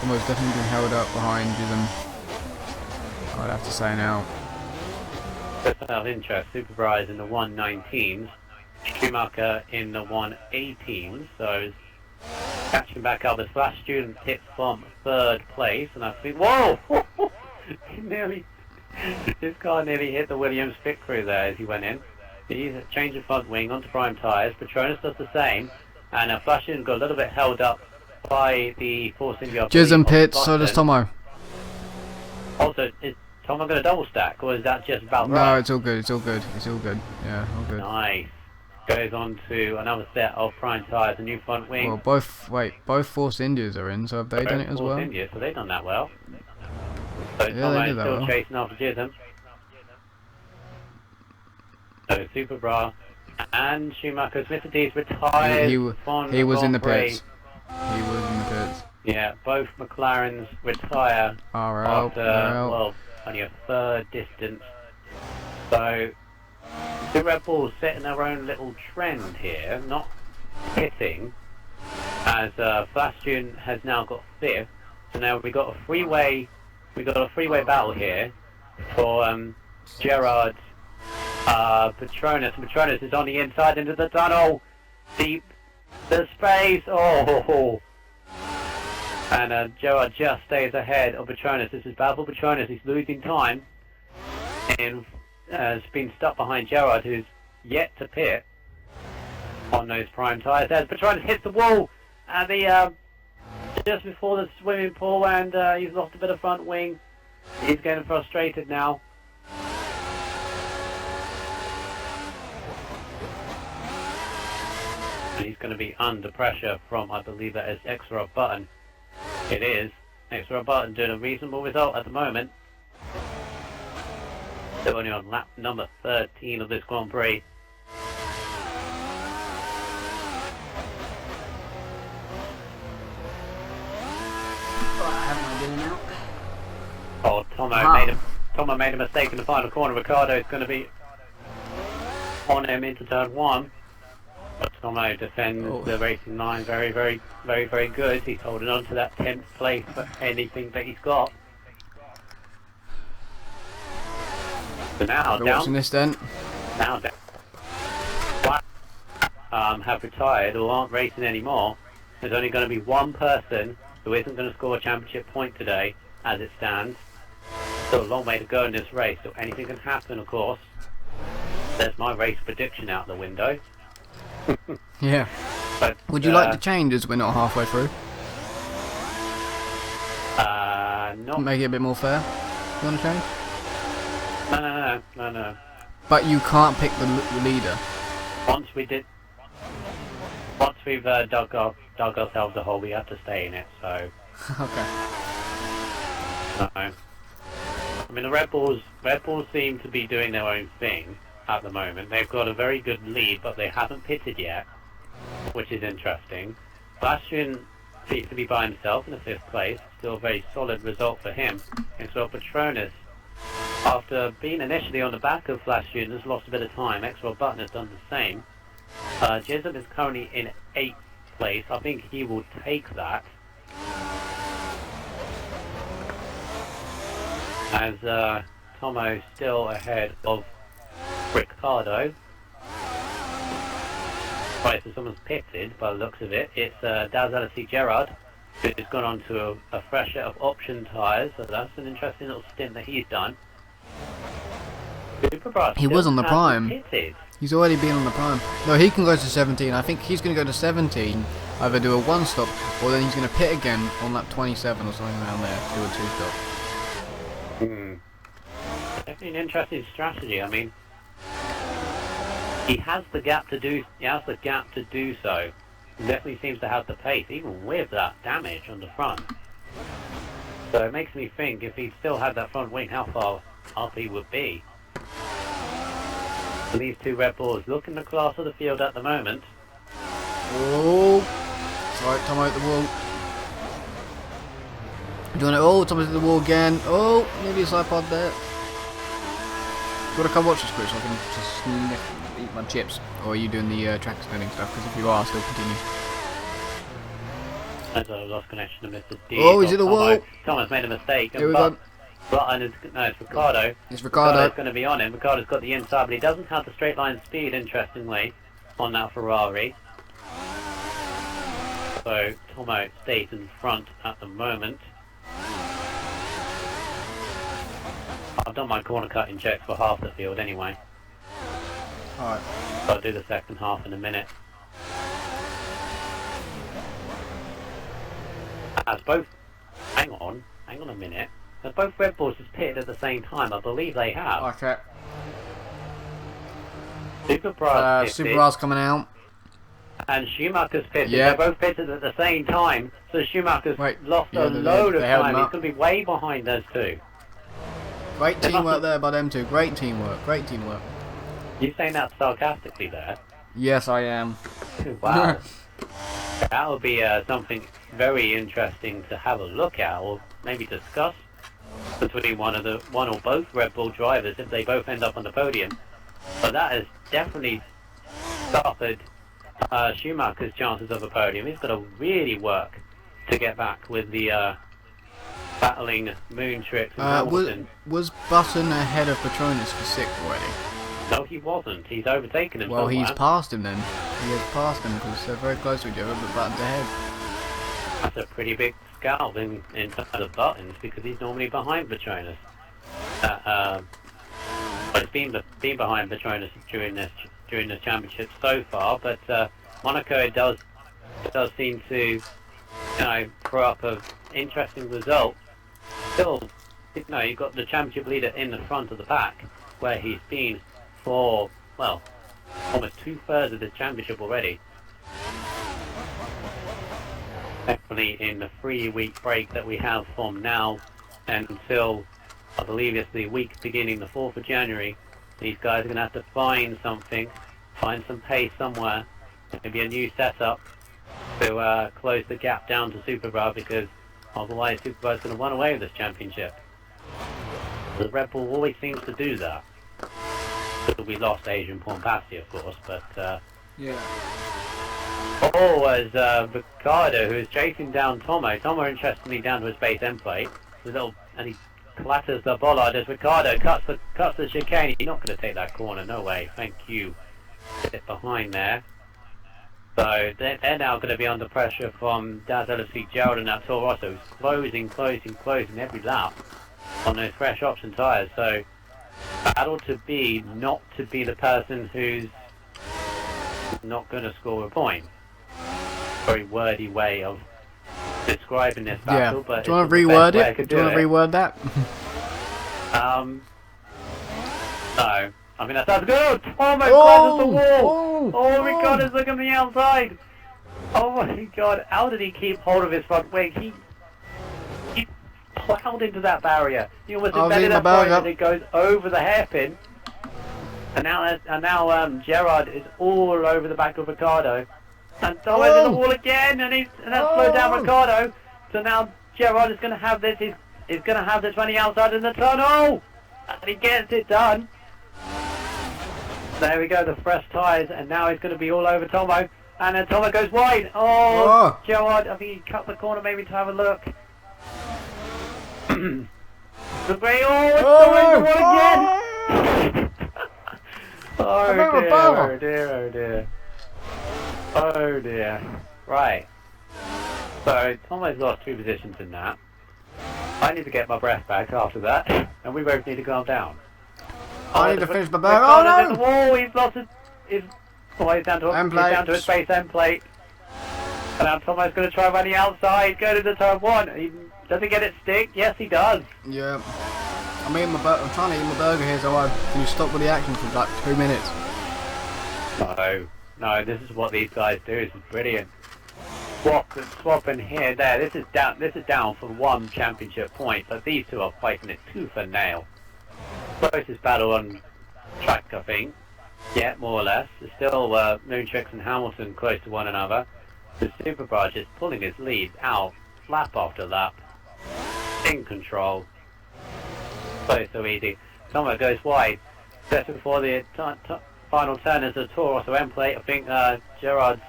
Tomo's definitely being held up behind them. I'd have to say now. Just out of interest, Super Bra is in the 119s, Schumacher in the 118s, so catching back up. The Flash Student hits from 3rd place, and I think, whoa! This car nearly hit the Williams pit crew there as he went in. He's changed the front wing onto prime tyres. Petronas does the same, and Flash Student got a little bit held up by the Force India. Jism pits, so does Tomo. Also, is Tomo going to double stack, or is that just about right? No, it's all good, it's all good, it's all good. Yeah, all good. Nice. Goes on to another set of prime tyres, a new front wing. Well, both Force Indias are in, so have they done it as well? Force India, so they've done that well. So yeah, Tomo's still chasing after Jism. So Super Bra and Schumacher. Mr. D's retired. He was in the pits. He was in the pits. Yeah, both McLarens retire after, well, only a 3rd distance. So the Red Bulls setting their own little trend here, not hitting, as Flash Student has now got 5th. So now we got a freeway battle here for Gerard Petronas. Petronas is on the inside into the tunnel, deep the space. Oh, and Gerard just stays ahead of Petronas. This is bad for Petronas. He's losing time and has been stuck behind Gerard, who's yet to pit on those prime tyres. As Petronas hits the wall at the just before the swimming pool, and he's lost a bit of front wing. He's getting frustrated now. And he's going to be under pressure from, I believe that is XRL Button. It is. XRL Button doing a reasonable result at the moment. Still only on lap number 13 of this Grand Prix. Oh, Tomo made a mistake in the final corner. Ricardo is going to be on him into turn 1. But Tomo defends the racing line very, very, very, very good. He's holding on to that 10th place for anything that he's got. So now watching this then. Now down. Have retired or aren't racing anymore. There's only going to be one person who isn't going to score a championship point today, as it stands. Still a long way to go in this race, so anything can happen, of course. There's my race prediction out the window. Yeah. But, would you like to change as we're not halfway through? Not. Make it a bit more fair. You want to change? No. But you can't pick the leader. Once we've dug ourselves a hole, we have to stay in it. So. Okay. No. I mean, the Red Bulls seem to be doing their own thing at the moment. They've got a very good lead, but they haven't pitted yet, which is interesting. Bastion seems to be by himself in the 5th place. Still a very solid result for him. And so Petronas, after being initially on the back of Flash Student, has lost a bit of time. XRL Button has done the same. Jism is currently in 8th place. I think he will take that. As Tomo still ahead of Ricardo. Right, so someone's pitted by the looks of it. It's Daz Alessi Gerard, who's gone on to a fresh set of option tyres, so that's an interesting little stint that he's done. He was on the prime. Pitted. He's already been on the prime. No, he can go to 17. I think he's going to go to 17, either do a 1-stop, or then he's going to pit again on lap 27 or something around there, do a 2-stop. Definitely an interesting strategy. I mean, he has the gap to do so. Definitely seems to have the pace, even with that damage on the front. So it makes me think if he still had that front wing, how far up he would be. So these two Red Bulls looking the class of the field at the moment. Oh, sorry, Tom out the wall. Doing it all, Thomas at the wall again. Oh, maybe a side pod there. Do you want to come watch this, Chris? So I can just eat my chips. Or are you doing the track spinning stuff? Because if you are, I'll still continue. As I lost connection to Mr. D. Oh, he's in the wall. Thomas made a mistake. Here we go. Button is, no, it's Ricardo. It's Ricardo. Ricardo's going to be on him. Ricardo's got the inside, but he doesn't have the straight line speed, interestingly, on that Ferrari. So Tomo stays in front at the moment. I've done my corner cutting checks for half the field anyway. Alright. So I'll do the second half in a minute. As both... Hang on a minute. As both Red Bulls just pitted at the same time, I believe they have. Okay. Super Brass Super Brass coming out. and Schumacher's pitted. Yep. They're both pitted at the same time, so Schumacher's lost a they load of held time. him He's up. going to be way behind those two. Great teamwork there by them two. Great teamwork. Great teamwork. You're saying that sarcastically there? Yes, I am. Wow. That would be something very interesting to have a look at, or maybe discuss between one or both Red Bull drivers if they both end up on the podium. But that has definitely suffered Schumacher's chances of a podium. He's got to really work to get back with the battling Moon Tricks and Hamilton. Was Button ahead of Petronas for sixth already? No, he wasn't. He's overtaken him. Well, somewhere. he's passed him then. He has passed him because they're very close to each other, but Button's ahead. That's a pretty big scalp in terms of Buttons, because he's normally behind Petronas. But it's been behind Petronas during this championship so far. But Monaco does seem to throw up an interesting result. Still, you've got the championship leader in the front of the pack, where he's been for, well, almost 2/3 of the championship already. Definitely in the 3-week break that we have from now until, I believe it's the week beginning the 4th of January, these guys are going to have to find something, find some pace somewhere, maybe a new setup to close the gap down to Superbra, because otherwise Superbra's going to run away with this championship. The Red Bull always seems to do that. We lost Adrian Pompassi, of course, but yeah. As Ricardo, who is chasing down Tomo. Tomo, interestingly, down to his base end plate. And he clatters the bollard as Ricardo cuts the chicane. He's not going to take that corner, no way. Thank you. Sit behind there. So they're now going to be under pressure from Daz LFC Gerald and that Toro Rosso, who's closing every lap on those fresh option tyres. So battle to be not to be the person who's not going to score a point. Very wordy way of describing this battle, but do you want to reword it? Do you want to reword that? No. I mean, that sounds good. Oh my God, it's the wall. Oh my God, it's looking on the outside. Oh my God, how did he keep hold of his front wing? He plowed into that barrier. He almost embedded that barrier and it goes over the hairpin. And now Gerard is all over the back of Ricardo. And Tomo's in the wall again, and that's slowed down Ricardo. So now Gerard is going to have this. He's going to have this running outside in the tunnel, and he gets it done. There we go, the fresh tyres, and now he's going to be all over Tomo. And then Tomo goes wide. Oh, Gerard, I think he cut the corner maybe to have a look. The great, it's Tomo in the wall again. Oh dear. Oh dear. Right. So, Tomo's lost 2 positions in that. I need to get my breath back after that, and we both need to calm down. I need to finish my burger. Oh no! The wall. He's lost he's down to his base end plate. And now Tomo's going to try running outside, go to the turn 1. Does he get it stick? Yes, he does. Yeah. I'm trying to eat my burger here, so can you stop with the action for like 2 minutes? No. no, this is what these guys do. This is brilliant. Swapping here, there. This is down for 1 championship point, but these two are fighting it tooth and nail. Closest battle on track, I think. Yeah, more or less. It's still Moontrix and Hamilton close to one another. The Superbarge is pulling his lead out, lap after lap. In control. So easy. Tomo goes wide. Just before the final turn is a Taurus or end plate. I think Gerard's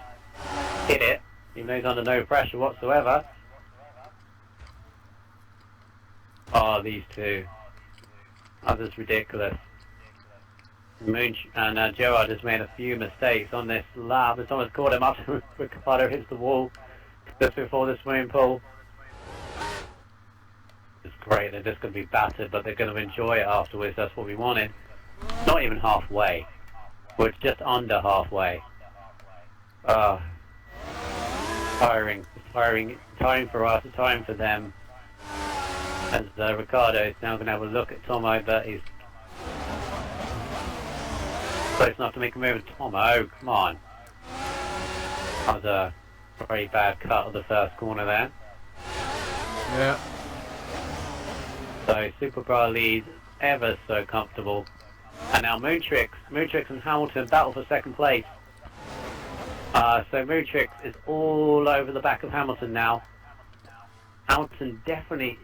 hit it, even though he's under no pressure whatsoever. Oh, these two. Oh, this is ridiculous. And Gerard has made a few mistakes on this lap. As someone's caught him up, Ricardo hits the wall just before the swimming pool. It's great, they're just going to be battered, but they're going to enjoy it afterwards. That's what we wanted. Not even halfway. We're just under halfway. Tiring. It's tiring. Time for us, time for them. As Ricardo is now going to have a look at Tomo, but he's close enough to make a move. Tomo, come on. That was a very bad cut of the first corner there. Yeah. So Superbra leads ever so comfortable. And now Moontrix and Hamilton battle for second place. So Moontrix is all over the back of Hamilton now. Hamilton definitely,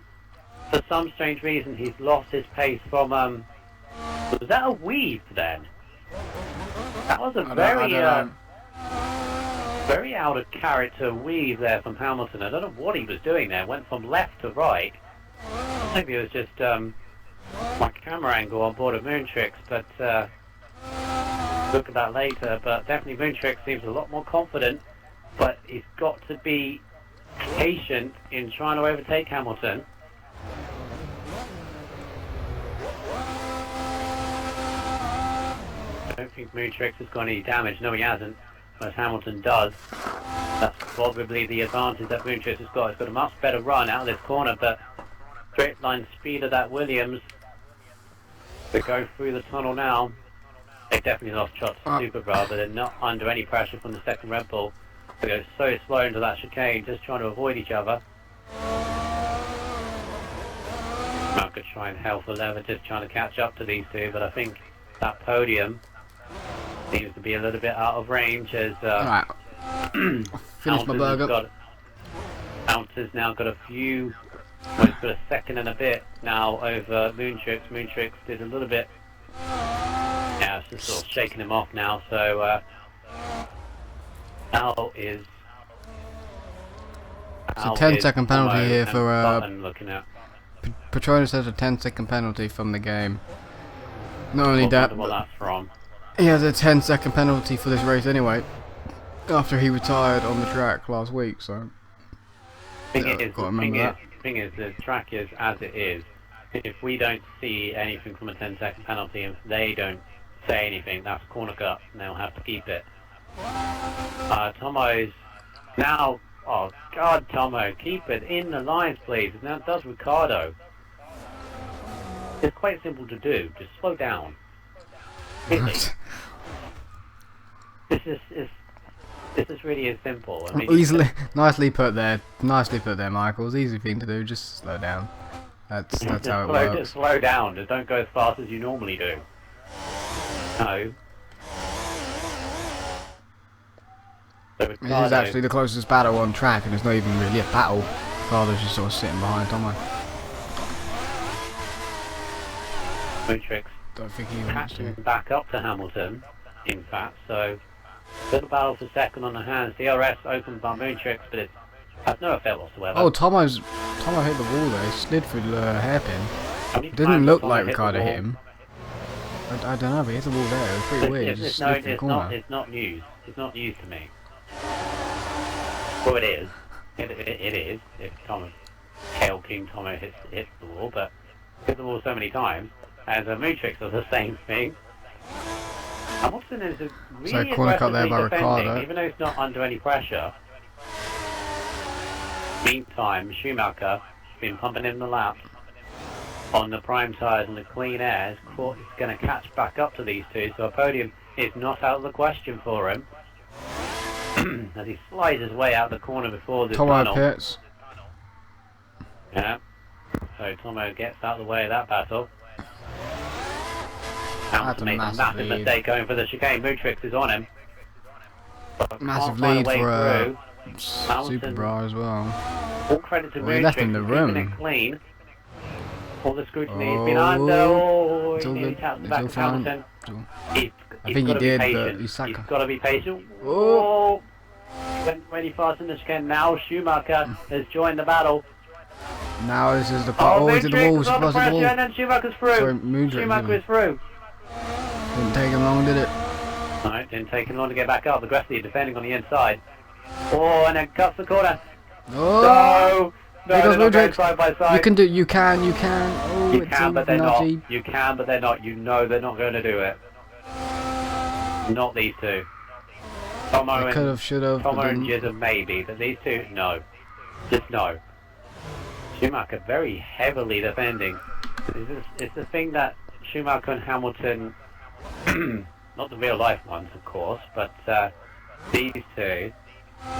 for some strange reason, he's lost his pace from, was that a weave then? That was a very out of character weave there from Hamilton. I don't know what he was doing there. Went from left to right. Maybe it was just my camera angle on board of Moontrix, but look at that later. But definitely Moontrix seems a lot more confident, but he's got to be patient in trying to overtake Hamilton. I don't think Moontrix has got any damage. No, he hasn't, whereas Hamilton does. That's probably the advantage that Moontrix has got. He's got a much better run out of this corner, but straight line speed of that Williams to go through the tunnel now. They definitely lost shots to Superbra, but they're not under any pressure from the second Red Bull. They go so slow into that chicane, just trying to avoid each other. I could try and hell for leather, just trying to catch up to these two, but I think that podium seems to be a little bit out of range as Right. Finish my burger. Hamilton's now got a few. Well, he's got a second and a bit now over Moontrix. Moontrix did a little bit. Yeah, it's just sort of shaking him off now. So Al is. It's a 10-second penalty here for looking at. Patronus has a 10-second penalty from the game. Not only that, what that's from. He has a 10-second penalty for this race anyway. After he retired on the track last week, so. Thing is, the track is as it is. If we don't see anything from a 10-second penalty, if they don't say anything, that's corner cut, and they'll have to keep it. Tomo's now. Oh God, Tomo, keep it in the lines, please. Now it does Ricardo. It's quite simple to do. Just slow down. Really. This is really as simple. I mean, nicely put there, Michael. It's an easy thing to do. Just slow down. That's how it works. Just slow down. Just don't go as fast as you normally do. No. So This is actually the closest battle on track, and it's not even really a battle. Ricardo's just sort of sitting behind Tomo. Moontrix Don't think he wants to. Back up to Hamilton, in fact, so little battle for second on the hands. DRS opened by Moontrix, but it has no effect whatsoever. Oh, Tomo hit the wall there. He slid through the hairpin. It didn't look like Ricardo hit him. I don't know, but he hit the wall there. It was pretty weird. Just slid through the corner. It's not news. It's not news to me. Well, it is. It is. If Hail King Tomo hits the wall, but hit the wall so many times. As a Moontrix does the same thing. Hamilton is a really corner cut there by Ricardo. even though he's not under any pressure. Meantime, Schumacher has been pumping in the laps on the prime tyres and the clean air. He's going to catch back up to these two, so a podium is not out of the question for him. as he slides his way out the corner before the Tomo tunnel. pits. Yeah. So Tomo gets out of the way of that battle. Hamilton made a massive mistake going for the chicane. Mootrix is on him. Massive lead for Super Bra as well. All credit to Mootrix. He left in the room. Keeping it clean. All the scrutiny has been under. Oh, he nearly tapped the back of Hamilton. I think he did, but he's got to be patient. Oh! Went really fast in the chicane. Now Schumacher has joined the battle. Now this is the part. Oh, he's at the wall. He's across the wall. And then Schumacher's through. Sorry, Schumacher is through. Didn't take him long, did it? Alright, didn't take him long to get back up. The Grassley defending on the inside. Oh, and then cuts the corner. Oh! No, they're not going side by side. You can do. You can. Oh, you can, but they're not. You can, but they're not. You know they're not going to do it. Not these two. Tomo could have, should have. Tomo and Jism maybe, but these two, no. Just no. Schumacher very heavily defending. It's the thing that Schumacher and Hamilton, not the real life ones of course, but these two,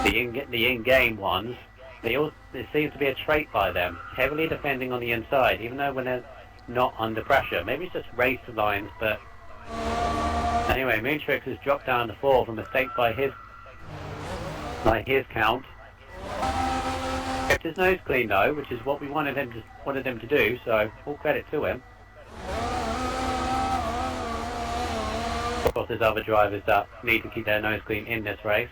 the in-game ones, there seems to be a trait by them, heavily defending on the inside, even though when they're not under pressure. Maybe it's just race lines, but anyway, Mootrix has dropped down to 4 from a mistake by his count. Kept his nose clean though, which is what we wanted him to do, so all credit to him. Of course there's other drivers that need to keep their nose clean in this race.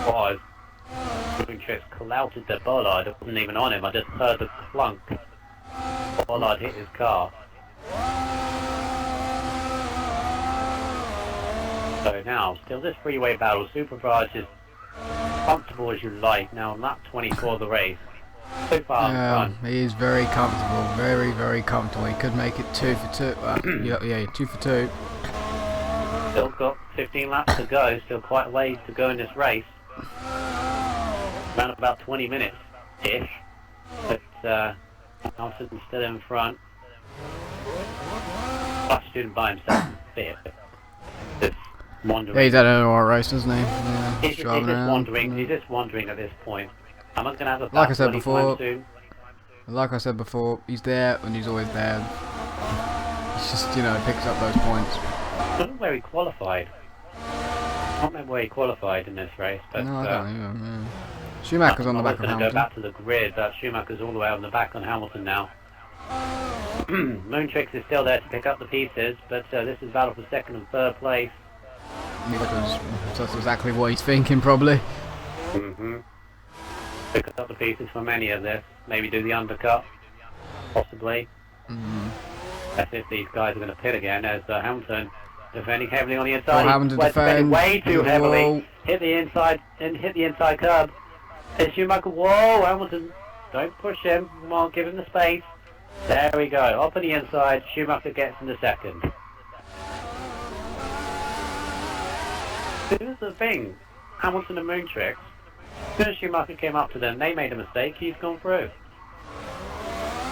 Oh, Mootrix clouted the bollard. It wasn't even on him, I just heard the clunk. Bollard hit his car. So now, still this freeway battle. Super Barrage is comfortable as you like. Now on lap 24 of the race. So far in front. He is very comfortable. Very, very comfortable. He could make it 2 for 2. Yeah, 2 for 2. Still got 15 laps to go. Still quite a way to go in this race. Around about 20 minutes-ish. But Hamilton's still in front. Plus student by himself in 5th. Just wandering. Yeah, he's had an alright race, doesn't he? Yeah, he's just wandering. He's just wandering at this point. I'm not gonna have a like I said before. Soon. Like I said before, he's there and he's always there. He's just, you know, picks up those points. I don't know where he qualified. I can't remember where he qualified in this race, but no, I don't either, Schumacher's on the back of Hamilton. I'm going to go back to the grid, but Schumacher's all the way on the back on Hamilton now. Mootrix is still there to pick up the pieces, but this is battle for 2nd and 3rd place. Because that's exactly what he's thinking, probably. Pick up the pieces from any of this. Maybe do the undercut, possibly. That's if these guys are going to pit again, as Hamilton defending heavily on the inside. Hamilton defending way too heavily. Hit the inside curb. It's Schumacher. Whoa, Hamilton! Don't push him. Come on, give him the space. There we go. Up on the inside. Schumacher gets in the 2nd. This is the thing. Hamilton and Mootrix. As soon as Schumacher came up to them, they made a mistake. He's gone through.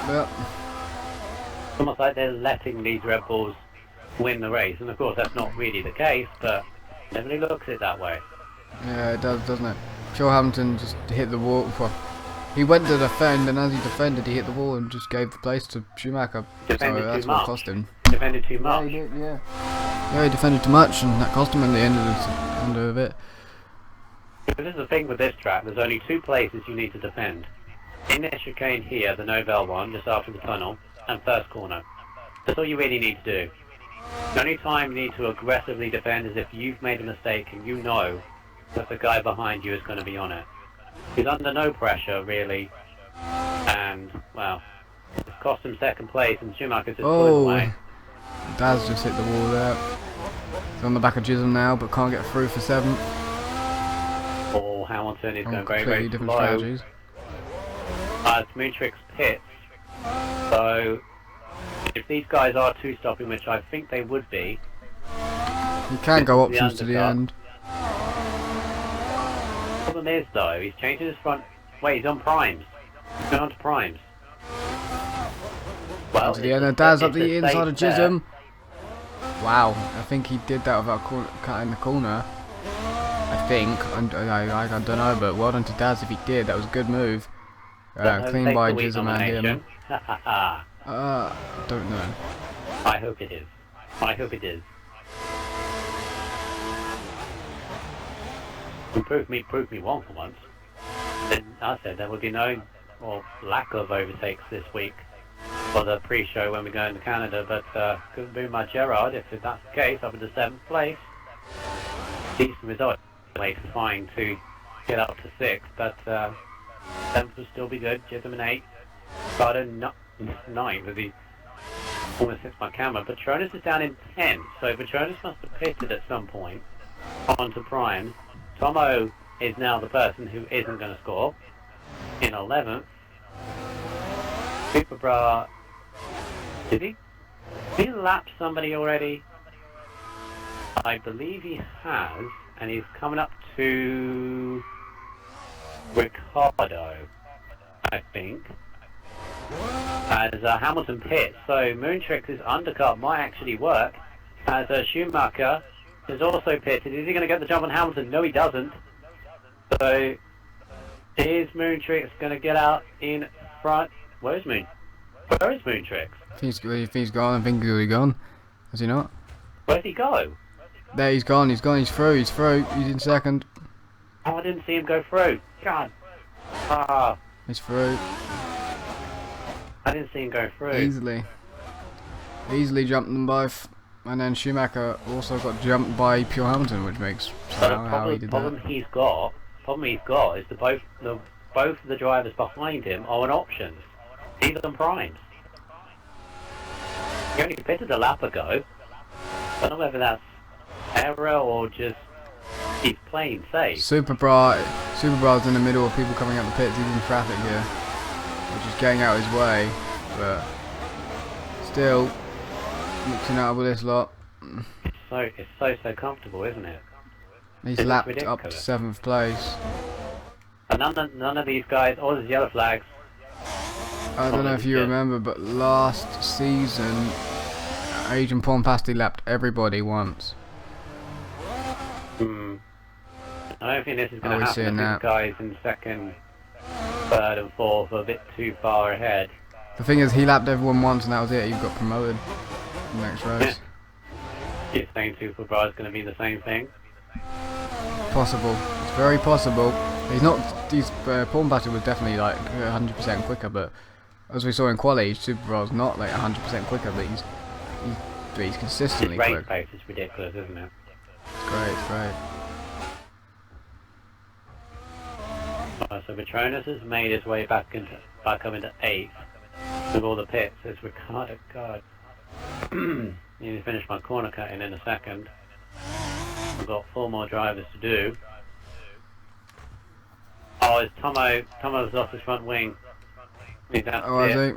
Yep. It's almost like they're letting these Red Bulls win the race, and of course that's not really the case, but everybody looks at it that way. Yeah, it does, doesn't it? Sure, Hamilton just hit the wall. Well, he went to defend, and as he defended, he hit the wall and just gave the place to Schumacher. Defended so that's too what much. Cost him. Defended too much. Yeah, he did, yeah. Yeah, he defended too much, and that cost him in the end of it. But this is the thing with this track. There's only 2 places you need to defend. In this chicane here, the Nobel one, just after the tunnel, and 1st corner. That's all you really need to do. The only time you need to aggressively defend is if you've made a mistake and you know that the guy behind you is going to be on it. He's under no pressure, really, and, well, it's cost him 2nd place, and Schumacher's just pulling away. Daz just hit the wall there. He's on the back of Jism now, but can't get through for 7th. Oh, Hamilton is going very, very different slow. strategies. Mootrix pits, so if these guys are 2-stopping, which I think they would be, you can go options to the end. The problem is though, he's changing his front. Wait, he's on primes. He's going on to primes. Well, To the end, Daz up the inside of Jism. Wow, I think he did that without cutting the corner. I think. I don't know, but well done to Daz if he did. That was a good move. Clean by Jizzleman him. Don't know. I hope it is. I hope it is. Prove me wrong for once. Then I said there would be no or lack of overtakes this week for the pre-show when we go into Canada, but couldn't be my Gerard if that's the case. Up into 7th place. Decent result. Late fine to get up to 6th, but 7th will still be good. Jizzleman 8. Started 9 with the almost hits my camera. Patronus is down in 10, so Patronus must have pitted at some point onto Prime. Tomo is now the person who isn't going to score in 11th. Superbra, did he lap somebody already? I believe he has, and he's coming up to Ricardo, I think, as Hamilton pits. So Moontrix's undercut might actually work, as Schumacher is also pitted. Is he going to get the jump on Hamilton? No, he doesn't. So is Moontrix going to get out in front? Where is Moontrix? If he's gone, I think he'll be gone. Has he not? Where'd he go? There, he's gone, he's through, he's in second. Oh, I didn't see him go through. God. He's through. I didn't see him go through. Easily jumped them both. And then Schumacher also got jumped by Pure Hamilton, which makes how he did that. Problem he's got is both of the drivers behind him are on options. He's on primes. He only pitted a lap ago. I don't know whether that's error or just he's playing safe. Superbra's in the middle of people coming out the pits. He's in traffic here, which is getting out his way, but still mixing out with this lot. It's so comfortable, isn't it? He's lapped up to 7th place. And none of these guys. Oh, there's yellow flags. I don't know if you remember, but last season, Agent Pompasti lapped everybody once. I don't think this is going to happen. These guys in 2nd, 3rd and 4th are a bit too far ahead. The thing is, he lapped everyone once and that was it. He got promoted in the next race. You're saying Superbra is going to be the same thing? Possible. It's very possible. He's not. Pompasti was definitely like 100% quicker, but as we saw in quali, Superbra's not like 100% quicker, but he's consistently quick. Race pace is ridiculous, isn't it? It's great. So Patronus has made his way back up into 8th with all the pits. It's Ricardo. God, need to finish my corner cutting in a second. I've got 4 more drivers to do. Oh, it's Tomo's lost his front wing. He's out oh, I see.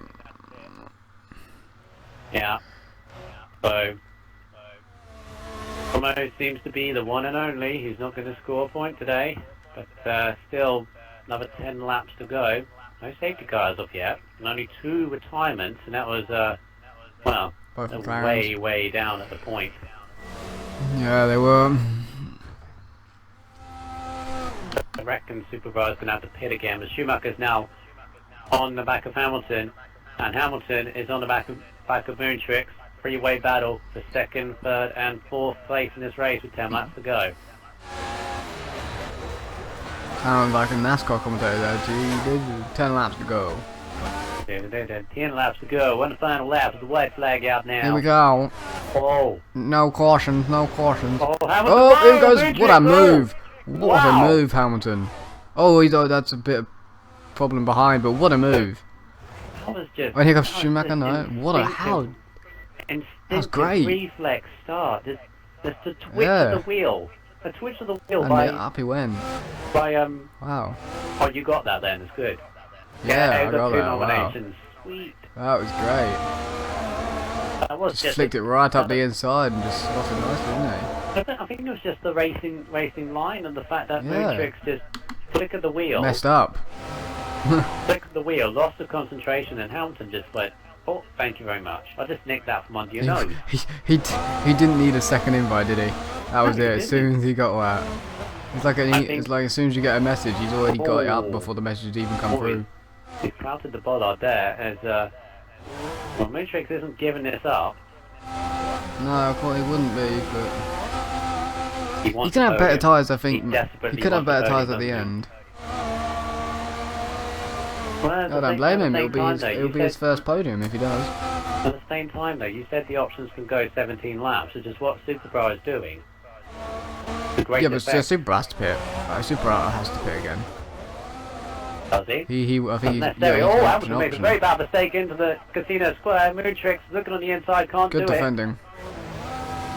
Yeah. So Tomo seems to be the one and only. He's not going to score a point today, but still another 10 laps to go. No safety cars up yet, and only 2 retirements, and that was well, way down at the point. Yeah, they were. I reckon Superbra is going to have to pit again, but Schumacher's now on the back of Hamilton, and Hamilton is on the back of Moontrix. Three-way battle for 2nd, 3rd, and 4th place in this race with 10 laps to go. Sounds like a NASCAR commentator there. 10 laps to go. 10 laps to go. One final lap with the white flag out now. Here we go. Oh. No cautions, no cautions. Oh, here goes. Moontrix, what a move. What wow. a move, Hamilton. Oh, that's a bit of problem behind, but what a move. That was just... Oh, here comes Schumacher, no. What a... How... That's great. Reflex start. There's the twitch of the wheel. A twitch of the wheel and up he went. Wow. Oh, you got that then. It's good. Yeah, I got that. Nominations. Wow. Sweet. That was great. That was just flicked it right up the inside and just slotted nicely, didn't he? I think it was just the racing line and the fact that Moontrix just flicked the wheel. Messed up. Flicked the wheel, lost the concentration, and Hamilton just went Oh, thank you very much. I just nicked that from under your nose. He didn't need a second invite, did he? That was No, it. he As soon didn't. as he got that, it's like as soon as you get a message, he's already got it up before the message even come through. He's clouted the bollard there as well, Matrix isn't giving this up. No, I thought he wouldn't be, but he can have better tyres. I think he could have better tyres at the end. Well, I don't blame him. It'll be his first podium if he does. At the same time, though, you said the options can go 17 laps, which is what Superbra is doing. Yeah, but Superbra has to pit. Superbra has to pit again. Does he? I think he's Hamilton made a very bad mistake into the Casino Square. Moontrix looking on the inside, can't do it. Good defending.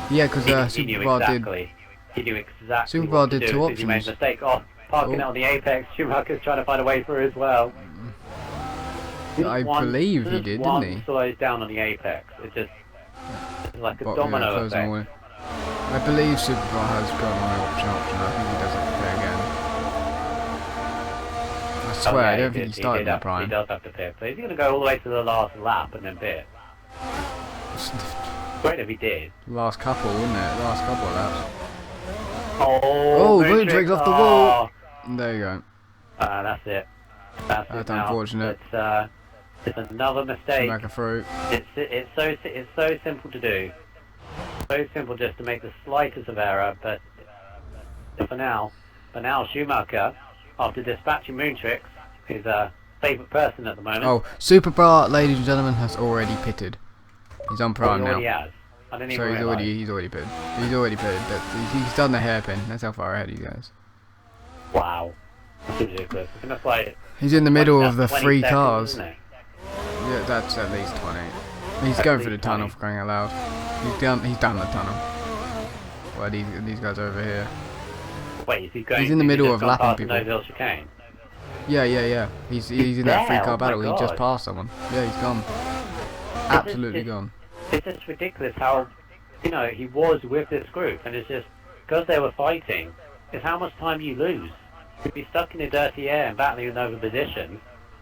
Yeah, because Superbra did. He knew exactly Superbra what to did do 2 because he made a options. mistake off parking it on the apex. Schumacher's trying to find a way through as well. I believe he did, didn't he? Slows down on the apex. It's like a domino effect. I believe Superbra has gone on an option. I think he does have to pit again. I swear, I don't think he started that prime. He does have to pit, but he's going to go all the way to the last lap and then pit. Great if he did. Last couple, wouldn't it? Last couple of laps. Oh, Moontrix off the wall. There you go. That's it. That's unfortunate. It's another mistake. Back through. It's so simple to do. So simple just to make the slightest of error, but for now Schumacher, after dispatching Moontrix, is a favourite person at the moment. Oh, Superbra, ladies and gentlemen, has already pitted. He's on prime now. He has. I didn't even so he's already pitted. He's already pitted. He's done the hairpin. That's how far ahead he goes. Wow. That's ridiculous. He's in the middle of the 3 seconds, cars. isn't it? Yeah, that's at least 20. He's going for the tunnel, for crying out loud. He's done the tunnel. Well, these guys over here. Wait, is he going? He's in the middle of lapping people. Nose-Hill chicane? Yeah. He's in that 3-car battle. He just passed someone. Yeah, he's gone. Absolutely gone. It's just ridiculous how, he was with this group, and it's just because they were fighting. It's how much time you lose. You'd be stuck in the dirty air and battling over positions,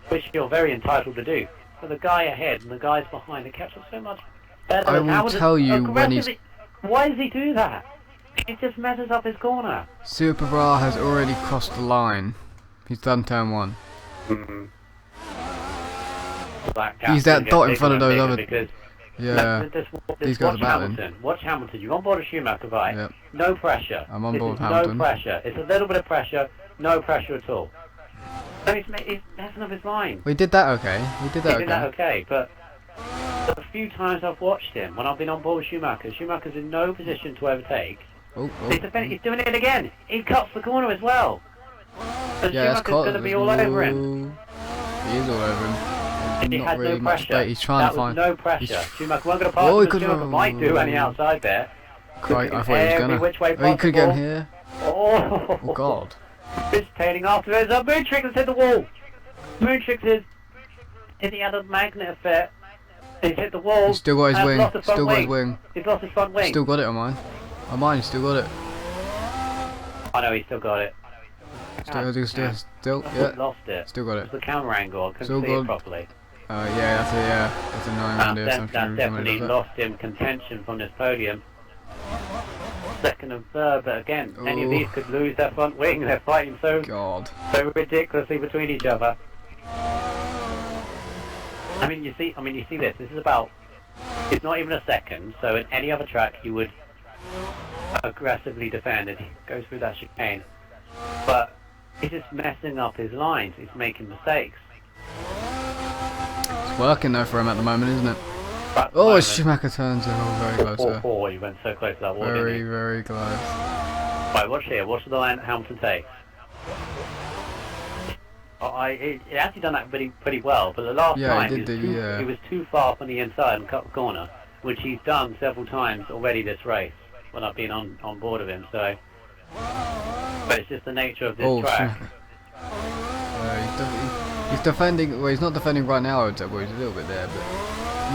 which you're very entitled to do. But the guy ahead and the guys behind, they catch up so much better. I will tell you when he's... Why does he do that? It just messes up his corner. Superbra has already crossed the line. He's done turn 1. He's that dot in front of those other... Yeah, these guys are battling. Watch Hamilton. You're on board of Schumacher, right? Yep. No pressure. I'm on board of Hamilton. No pressure. It's a little bit of pressure, no pressure at all. So he's messing up his line. We did that okay. He did that okay, but a few times I've watched him when I've been on board with Schumacher. Schumacher's in no position to overtake. He's doing it again. He cuts the corner as well. So Schumacher's going to be all over him. He is all over him. He had no pressure. He's trying to find. No pressure. Schumacher wasn't going to pass him. Schumacher might do any outside there. I thought he was gonna. He could get in here. Oh God. It's tailing after it. Moontrix has hit the wall. Moontrix is the other magnet effect. He's hit the wall. He's still got his wing. Still got his wing. He's lost his front wing. Still got it on mine. On mine, he's still got it. I know he's still got it. Still, yeah. Lost it. Still got it. It's the camera angle. I couldn't see it properly. Yeah, that's annoying around here. That's definitely lost him contention from this podium. Second and third, but again, any of these could lose their front wing. They're fighting so ridiculously between each other. I mean, you see this. This is about. It's not even a second. So in any other track, you would aggressively defend it. He goes through that chicane, but he's just messing up his lines. He's making mistakes. It's working though for him at the moment, isn't it? Schumacher turns it all very close there. He went so close to that wall, very close. Right, watch here. Watch the line that Hamilton takes. He actually done that pretty well, but the last time he was too far from the inside and cut the corner, which he's done several times already this race when I've been on board of him. So, but it's just the nature of this track. He's defending. Well, he's not defending right now. He's a little bit there, but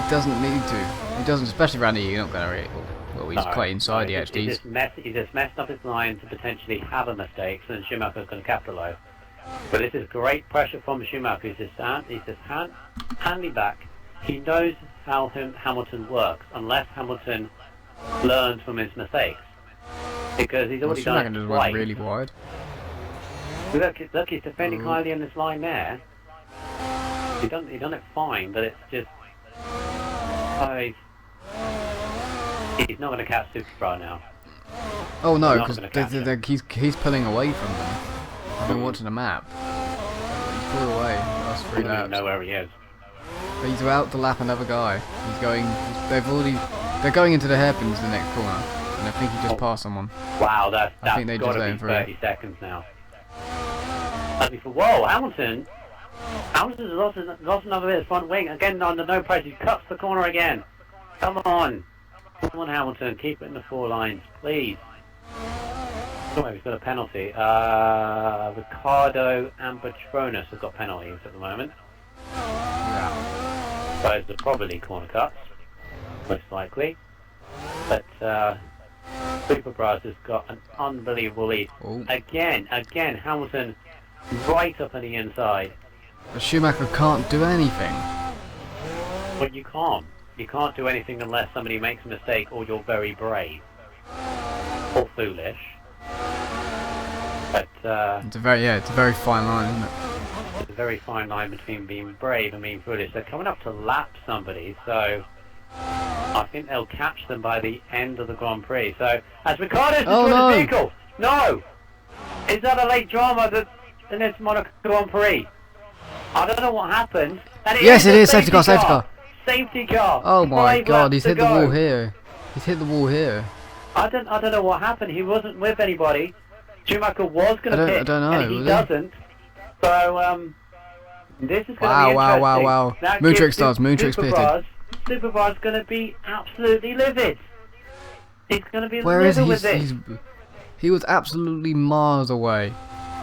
he doesn't need to. He doesn't, especially around here. You're not going to. Well, he's quite inside the HDs. He's just messed up his line to potentially have a mistake, so then Schumacher's going to capitalise. But this is great pressure from Schumacher. He's just handing back. He knows how Hamilton works, unless Hamilton learns from his mistakes. Because he's already done it just twice. went really wide. Look, he's defending highly on this line there. He done it fine, but it's just... he's not going to catch Superstar now. Oh no, because he's pulling away from them. I've been watching the map. He's pulled away last 3 laps. I don't even know where he is. He's about to lap another guy. They're going into the hairpins the next corner, and I think he just passed someone. Wow, that's I think they got just to be 30 seconds now. Whoa, Hamilton's lost another bit of front wing. Again, under no pressure, he cuts the corner again. Come on, Hamilton, keep it in the 4 lines, please. Oh, he's got a penalty. Ricardo and Petronas have got penalties at the moment. Yeah. Those are probably corner cuts, most likely. But Superbras has got an unbelievable lead. Ooh. Again, Hamilton right up on the inside. But Schumacher can't do anything. But you can't. You can't do anything unless somebody makes a mistake or you're very brave. Or foolish. But it's a very fine line, isn't it? It's a very fine line between being brave and being foolish. They're coming up to lap somebody, so I think they'll catch them by the end of the Grand Prix. So as Ricardo's destroyed the vehicle, no, is that a late drama in this Monaco Grand Prix? I don't know what happened. And yes, it is safety car. Safety car. Oh my God, he's hit the wall here. He's hit the wall here. I don't know what happened. He wasn't with anybody. Schumacher was going to pit, and he doesn't. So this is going to be interesting. Wow. Moontrix pitted. Superbar's going to be absolutely livid. He's going to be Where is livid with this. He was absolutely miles away.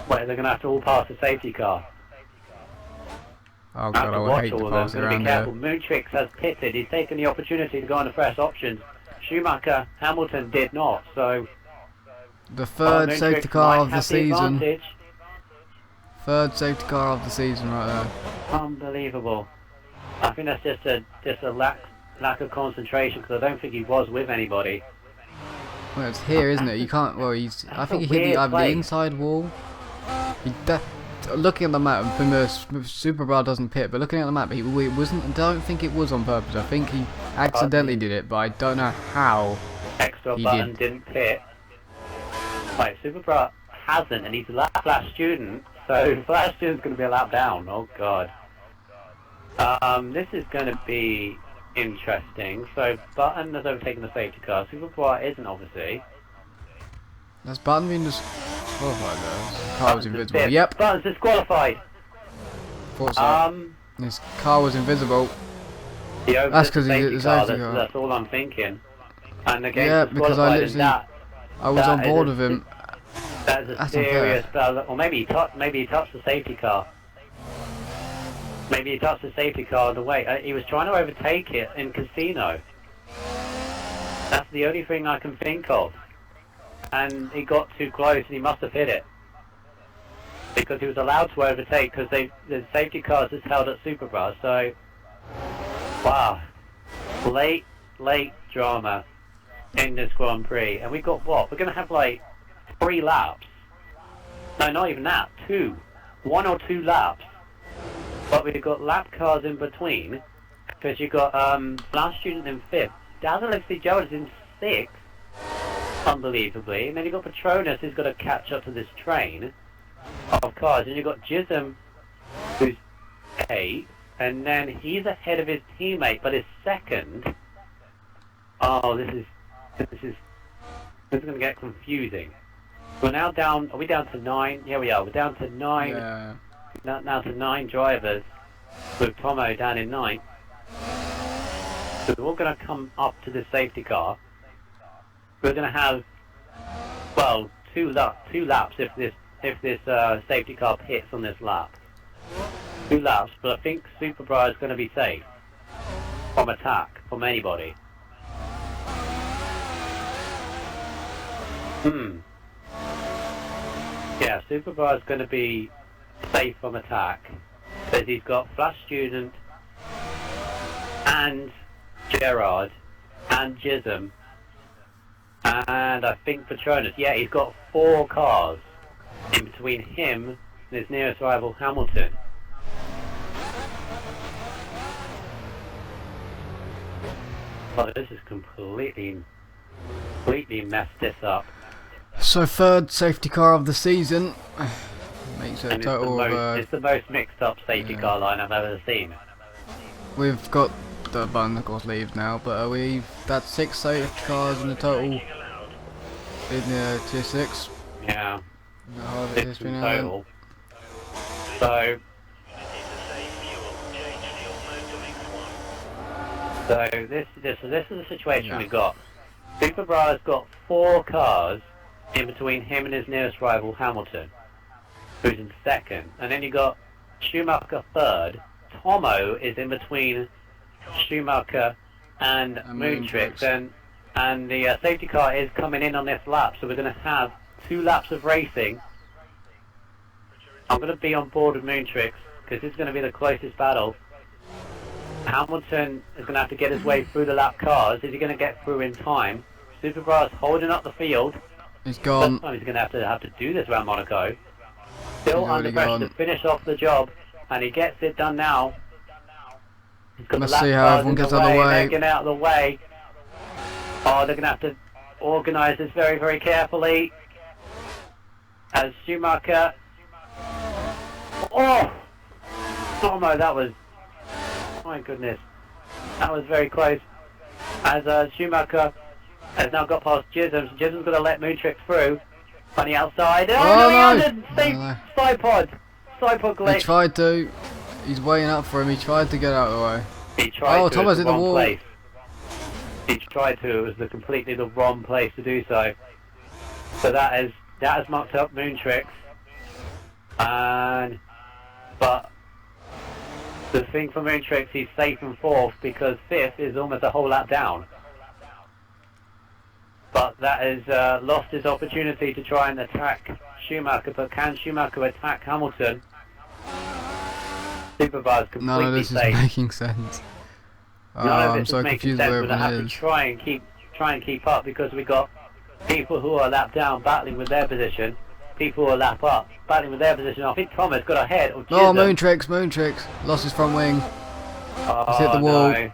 Wait, they're going to have to all pass the safety car. Oh God, I would hate to pass it around there. Moontrix has pitted. He's taken the opportunity to go on the fresh options. Schumacher, Hamilton did not. So the third safety car of the season. Third safety car of the season, right there. Unbelievable. I think that's just a lack of concentration, because I don't think he was with anybody. Well, it's here, isn't it? You can't. Well, I think he hit either the inside wall. Looking at the map, Superbra doesn't pit, but looking at the map, it wasn't. I don't think it was on purpose. I think he accidentally did it, but I don't know how. Extra button didn't pit. Right, Superbra hasn't, and he's a Flash student, so Flash student's going to be a lap down. Oh God. This is going to be interesting. So Button has overtaken the safety car. Superbra isn't, obviously. That's Button being disqualified though. Car was invisible. Yep. Button's disqualified. Thought so. His car was invisible. That's because he's a safety car. That's all I'm thinking. And again, yeah, because I was on board with him. That's a serious bell. Or maybe he touched the safety car. Maybe he touched the safety car on the way. He was trying to overtake it in Casino. That's the only thing I can think of. And he got too close and he must have hit it. Because he was allowed to overtake, because the safety cars just held at Superbras. So, wow. Late drama in this Grand Prix. And we got what? We're going to have like 3 laps. No, not even that. 2. 1 or 2 laps. But we've got lap cars in between, because you've got Flash Student in 5th, Dazzle FC Jones in 6th, unbelievably, and then you've got Petronas who's got to catch up to this train of cars, and you've got Jism who's 8th, and then he's ahead of his teammate, but is 2nd. Oh, this is going to get confusing. We're now down. Are we down to 9? Yeah, we are. We're down to 9. Yeah. Now to 9 drivers, with Tomo down in 9th. So we're all going to come up to this safety car. We're going to have, well, 2 laps if this safety car pits on this lap. 2 laps, but I think Superbra is going to be safe from attack from anybody. Yeah, Superbra is going to be safe from attack, because he's got Flash Student and Gerard, and Gism, and I think Petronas. Yeah, he's got 4 cars in between him and his nearest rival Hamilton. Oh, this is completely messed this up. So third safety car of the season. Makes it a And total of... it's the most mixed up safety car line I've ever seen. We've got the button, of course, leaves now, but that's 6 safety cars in the total in tier 6. Yeah. No, 6 in total. So this is the situation we've got. Superbra's got 4 cars in between him and his nearest rival Hamilton, who's in second, and then you got Schumacher third. Tomo is in between Schumacher and Moontrix, and the safety car is coming in on this lap, so we're going to have 2 laps of racing. I'm going to be on board with Moontrix because this is going to be the closest battle. Hamilton is going to have to get his way through the lap cars. Is he going to get through in time? Superbra's holding up the field. He's gone. He's going to have to do this around Monaco. Still under pressure to finish off the job, and he gets it done now. He's got Let's the lap see how cars everyone in gets the out of the way. way. They're getting out of the way. Oh, they're going to have to organise this very, very carefully. As Schumacher... Oh! Tomo, that was... My goodness. That was very close. As Schumacher has now got past Gism. Gism's going to let Moontrix through. On the outside. Oh, no! Side pod glitch. He tried to. He's waiting up for him. He tried to get out of the way. He tried to. Tomo's in the wall. Place. He tried to. It was completely the wrong place to do so. So that has mucked up Moontrix. But the thing for Moontrix, he's safe in 4th because 5th is almost a whole lap down. But that has lost his opportunity to try and attack Schumacher. But can Schumacher attack Hamilton? Superbar's completely None of this safe. is making sense. I'm so confused where everyone is. To try and keep up because we got people who are lap down battling with their position. People who are lap up battling with their position. I think Thomas got ahead of Gism. Oh, Moontrix lost his front wing. He's hit the wall. No.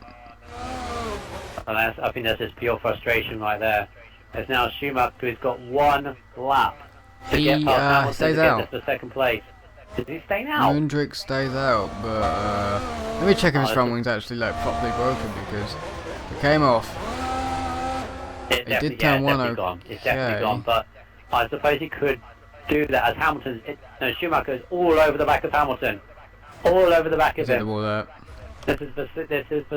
And I think that's just pure frustration right there. There's now Schumacher who's got 1 lap to get past Hamilton stays to get out. to 2nd place. Does he stay now? Moontrix stays out, but let me check if his front wing's actually properly broken because it came off. It did turn 1 over. It's definitely gone, but I suppose he could do that as Hamilton. Schumacher is all over the back of Hamilton, all over the back of him. This is the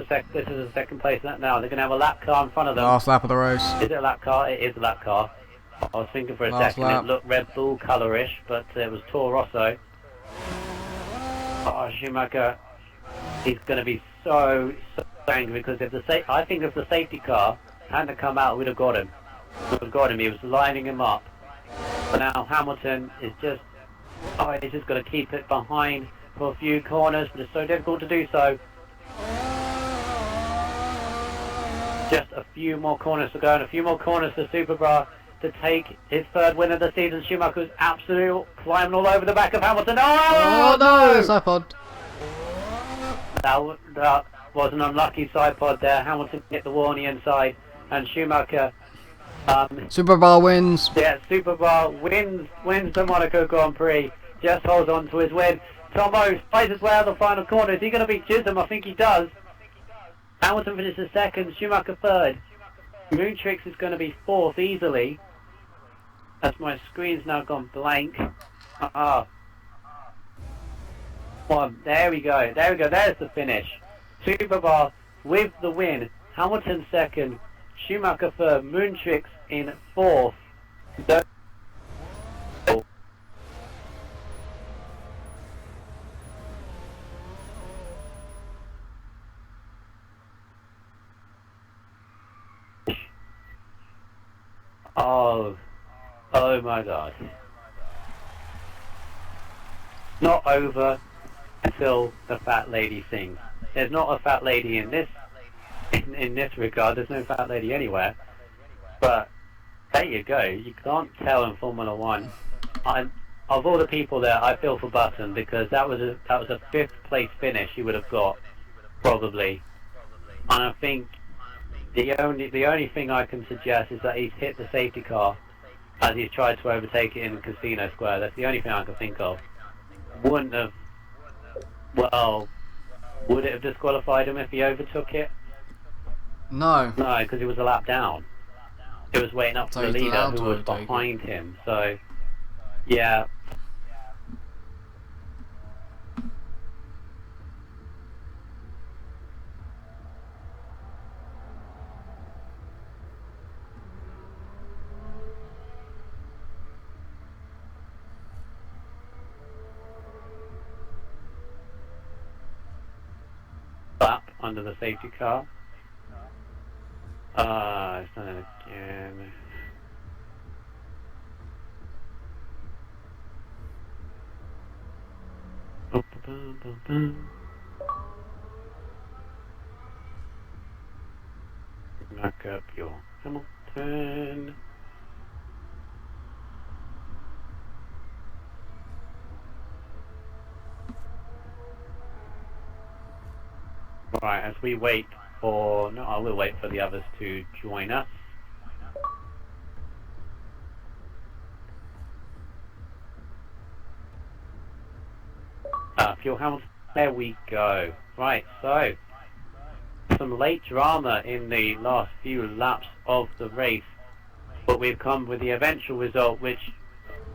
2nd place now. They're going to have a lap car in front of them. Last lap of the race. Is it a lap car? It is a lap car. I was thinking for a second it looked Red Bull colourish, but it was Toro Rosso. Oh, Schumacher, he's going to be so angry because I think if the safety car hadn't come out, we'd have got him. He was lining him up. But now Hamilton is just, he's just got to keep it behind for a few corners, but it's so difficult to do so. Just a few more corners to go, and a few more corners for Superbra to take his 3rd win of the season. Schumacher's absolutely climbing all over the back of Hamilton. Oh no! Side pod. That was an unlucky side pod there. Hamilton hit the wall on the inside, and Schumacher. Superbar wins. Yeah, Superbar wins the Monaco Grand Prix. Just holds on to his win. Tomo fights his way out of the final corner. Is he going to beat Gism? I think he does. Hamilton finishes 2nd, Schumacher 3rd. Moontrix is going to be 4th easily. As my screen's now gone blank. There we go. There's the finish. Superbar with the win. Hamilton 2nd, Schumacher 3rd, Moontrix in 4th. Oh my God. Not over until the fat lady sings. There's not a fat lady in this in this regard. There's no fat lady anywhere. But there you go. You can't tell in Formula One. Of all the people there, I feel for Button because that was a fifth place finish he would have got probably. And I think the only thing I can suggest is that he's hit the safety car as he's tried to overtake it in Casino Square. That's the only thing I can think of. Wouldn't have. Well, would it have disqualified him if he overtook it? No. No, because he was a lap down. It was waiting up for the leader who was behind him. So, yeah. Lap under the safety car. It's done it again. Back up your Hamilton. Right, as we wait for... No, I will wait for the others to join us. Fuel Hamilton, there we go. Right, so... some late drama in the last few laps of the race. But we've come with the eventual result, which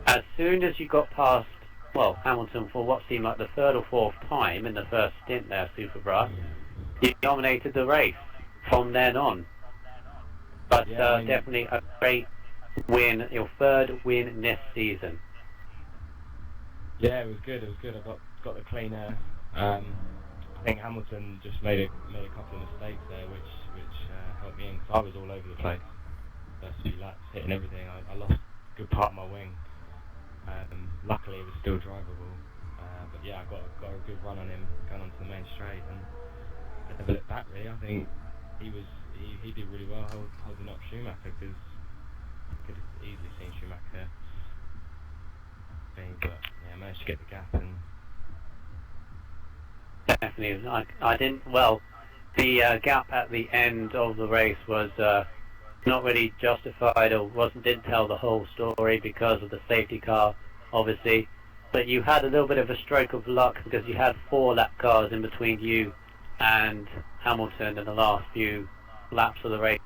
as soon as you got past, well, Hamilton for what seemed like the third or fourth time in the first stint there, Superbrass, you dominated the race from then on. But yeah, definitely a great win, your third win this season. Yeah, it was good. I got the clean air. I think Hamilton just made a couple of mistakes there, which helped me in because I was all over the place. First few laps, hitting everything. I lost a good part of my wing. Luckily, it was still drivable. But yeah, I got a good run on him going onto the main straight, and I never looked back really. I think he did really well holding up Schumacher because I could have easily seen Schumacher being, but yeah, I managed to get the gap and. Definitely, I didn't. Well, the gap at the end of the race was not really justified, or didn't tell the whole story because of the safety car, obviously. But you had a little bit of a stroke of luck because you had 4 lap cars in between you and Hamilton in the last few laps of the race.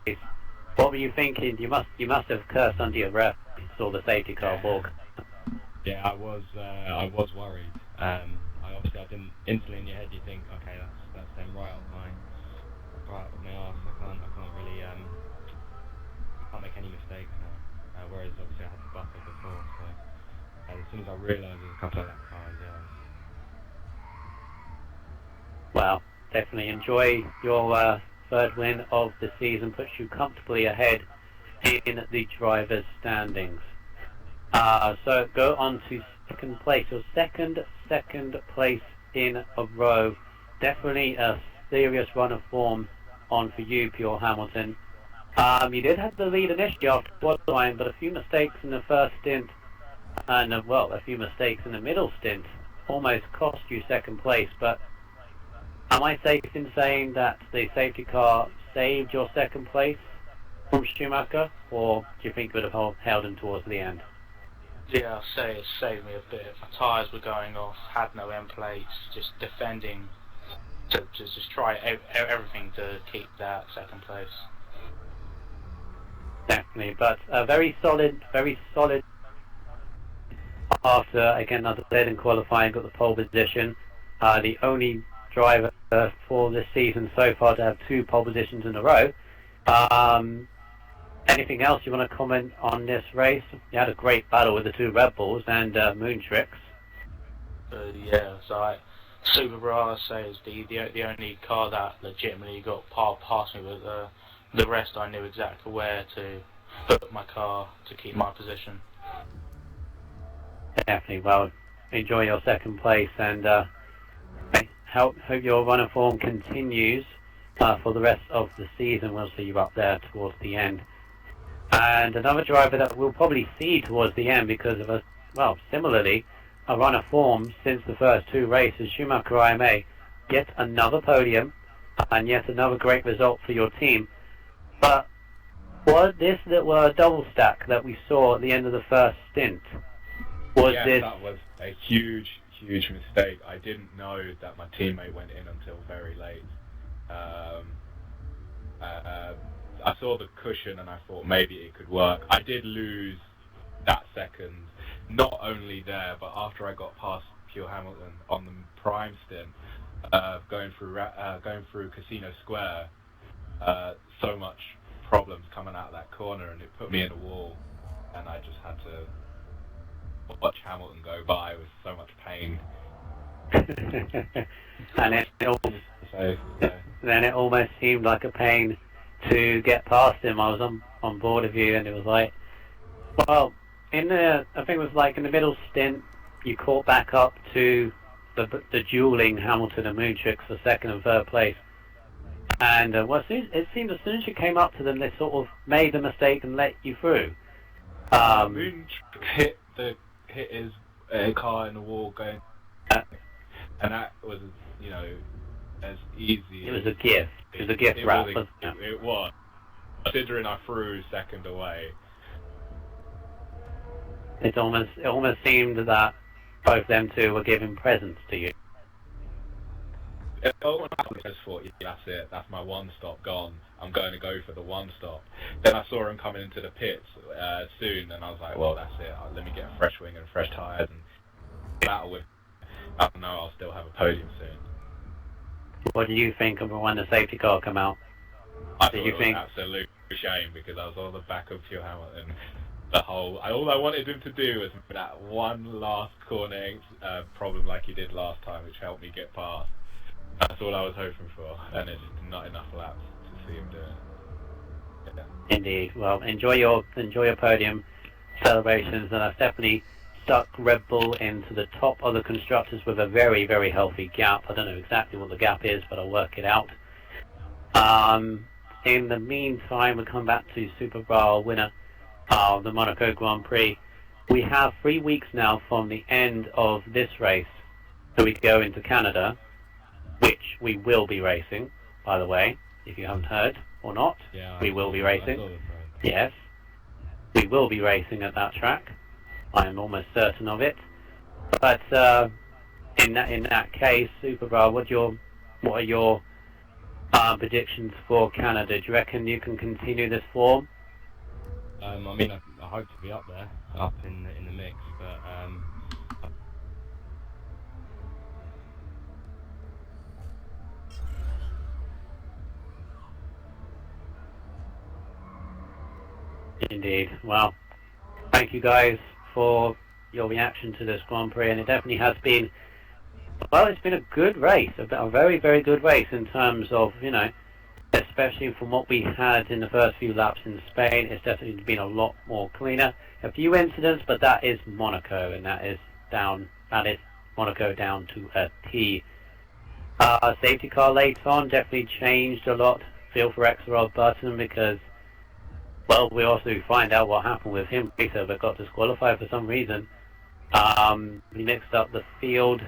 What were you thinking? You must have cursed under your breath. You saw the safety car walk. Yeah, I was worried. I didn't instantly in your head. You think, okay, that's them right up my arse. I can't really can't make any mistakes now. Whereas obviously I had the buffer before. So as soon as I realised there was a couple of lap cars, yeah. Well, definitely enjoy your third win of the season. Puts you comfortably ahead in the drivers' standings. So go on to second place. Your second place in a row. Definitely a serious run of form on for you, Pure Hamilton. You did have the lead initially after qualifying, but a few mistakes in the first stint, and a few mistakes in the middle stint almost cost you second place. But am I safe in saying that the safety car saved your second place from Schumacher, or do you think it would have held him towards the end? Yeah, I'll say it saved me a bit. My tyres were going off, had no end plates, just defending to just try everything to keep that second place. Definitely, but very solid. After again, as I said, in qualifying, got the pole position. The only driver for this season so far to have 2 pole positions in a row. Anything else you want to comment on this race? You had a great battle with the 2 Red Bulls and Moontrix. Yeah, so Subaru, I say, is the only car that legitimately got past me. With the rest, I knew exactly where to put my car to keep my position. Definitely. Well, enjoy your second place, and hope your run of form continues for the rest of the season. We'll see you up there towards the end. And another driver that we'll probably see towards the end because of similarly, a run of form since the first two races, Schumacher IMA, yet another podium, and yet another great result for your team. But this double stack that we saw at the end of the first stint, that was a huge mistake. I didn't know that my teammate went in until very late. I saw the cushion and I thought maybe it could work. I did lose that second, not only there, but after I got past Pure Hamilton on the prime stint, going through Casino Square, so much problems coming out of that corner, and it put me in a wall, and I just had to watch Hamilton go by with so much pain. And then it almost seemed like a pain to get past him. I was on board with you, and it was like, well, I think it was like in the middle stint, you caught back up to the dueling Hamilton and Mootrix for second and third place. And it seemed as soon as you came up to them, they sort of made the mistake and let you through. Mootrix hit his car in the wall going, and that was, as easy. It was a gift. It was a gift wrap. It was. Considering I threw second away. It almost seemed that both them two were giving presents to you. I just thought, that's it. That's my one stop gone. I'm going to go for the one stop. Then I saw him coming into the pits soon, and I was like, well, that's it. Let me get a fresh wing and fresh tyres and battle with. I know I'll still have a podium soon. What do you think of when the safety car come out? I thought it was an absolute shame because I was on the back of Pure Hamilton. All I wanted him to do was that one last corner problem like he did last time, which helped me get past. That's all I was hoping for, and it's not enough laps to see him do it. Yeah. Indeed. Well, enjoy your podium celebrations, and I've definitely stuck Red Bull into the top of the constructors with a very, very healthy gap. I don't know exactly what the gap is, but I'll work it out. In the meantime, we'll come back to Super Bra winner of the Monaco Grand Prix. We have 3 weeks now from the end of this race, so we go into Canada, which we will be racing, by the way, if you haven't heard or not. Yeah, we will be racing. Yes, we will be racing at that track. I am almost certain of it. But in that case, Super Bra, what are your predictions for Canada? Do you reckon you can continue this form? I hope to be up there, up in the mix, but Indeed. Well, thank you guys for your reaction to this Grand Prix, and it definitely has been, well, it's been a good race, a very, very good race in terms of, especially from what we had in the first few laps in Spain. It's definitely been a lot more cleaner. A few incidents, but that is Monaco, and that is Monaco down to a T. Safety car later on definitely changed a lot. Feel for XRL Button because, well, we also find out what happened with him later, but got disqualified for some reason. He mixed up the field,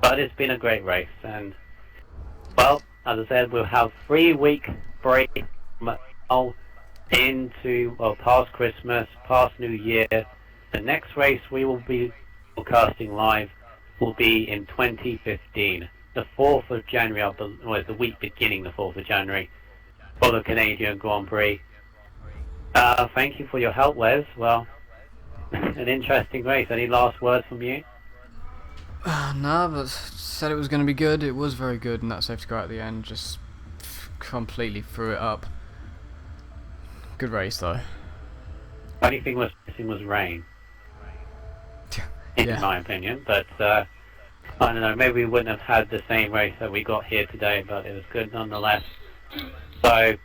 but it's been a great race, and, well, as I said, we'll have 3-week break past Christmas, past New Year. The next race we will be broadcasting live will be in 2015, the 4th of January, the week beginning the 4th of January, for the Canadian Grand Prix. Thank you for your help, Wes. Well, an interesting race. Any last words from you? No, but said it was going to be good. It was very good, and that safety car at the end just completely threw it up. Good race, though. Only thing was missing was rain, in my opinion. But I don't know. Maybe we wouldn't have had the same race that we got here today, but it was good nonetheless. So,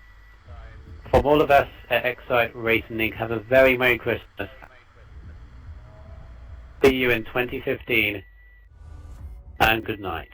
from all of us at Excite Racing League, have a very Merry Christmas. See you in 2015, and good night.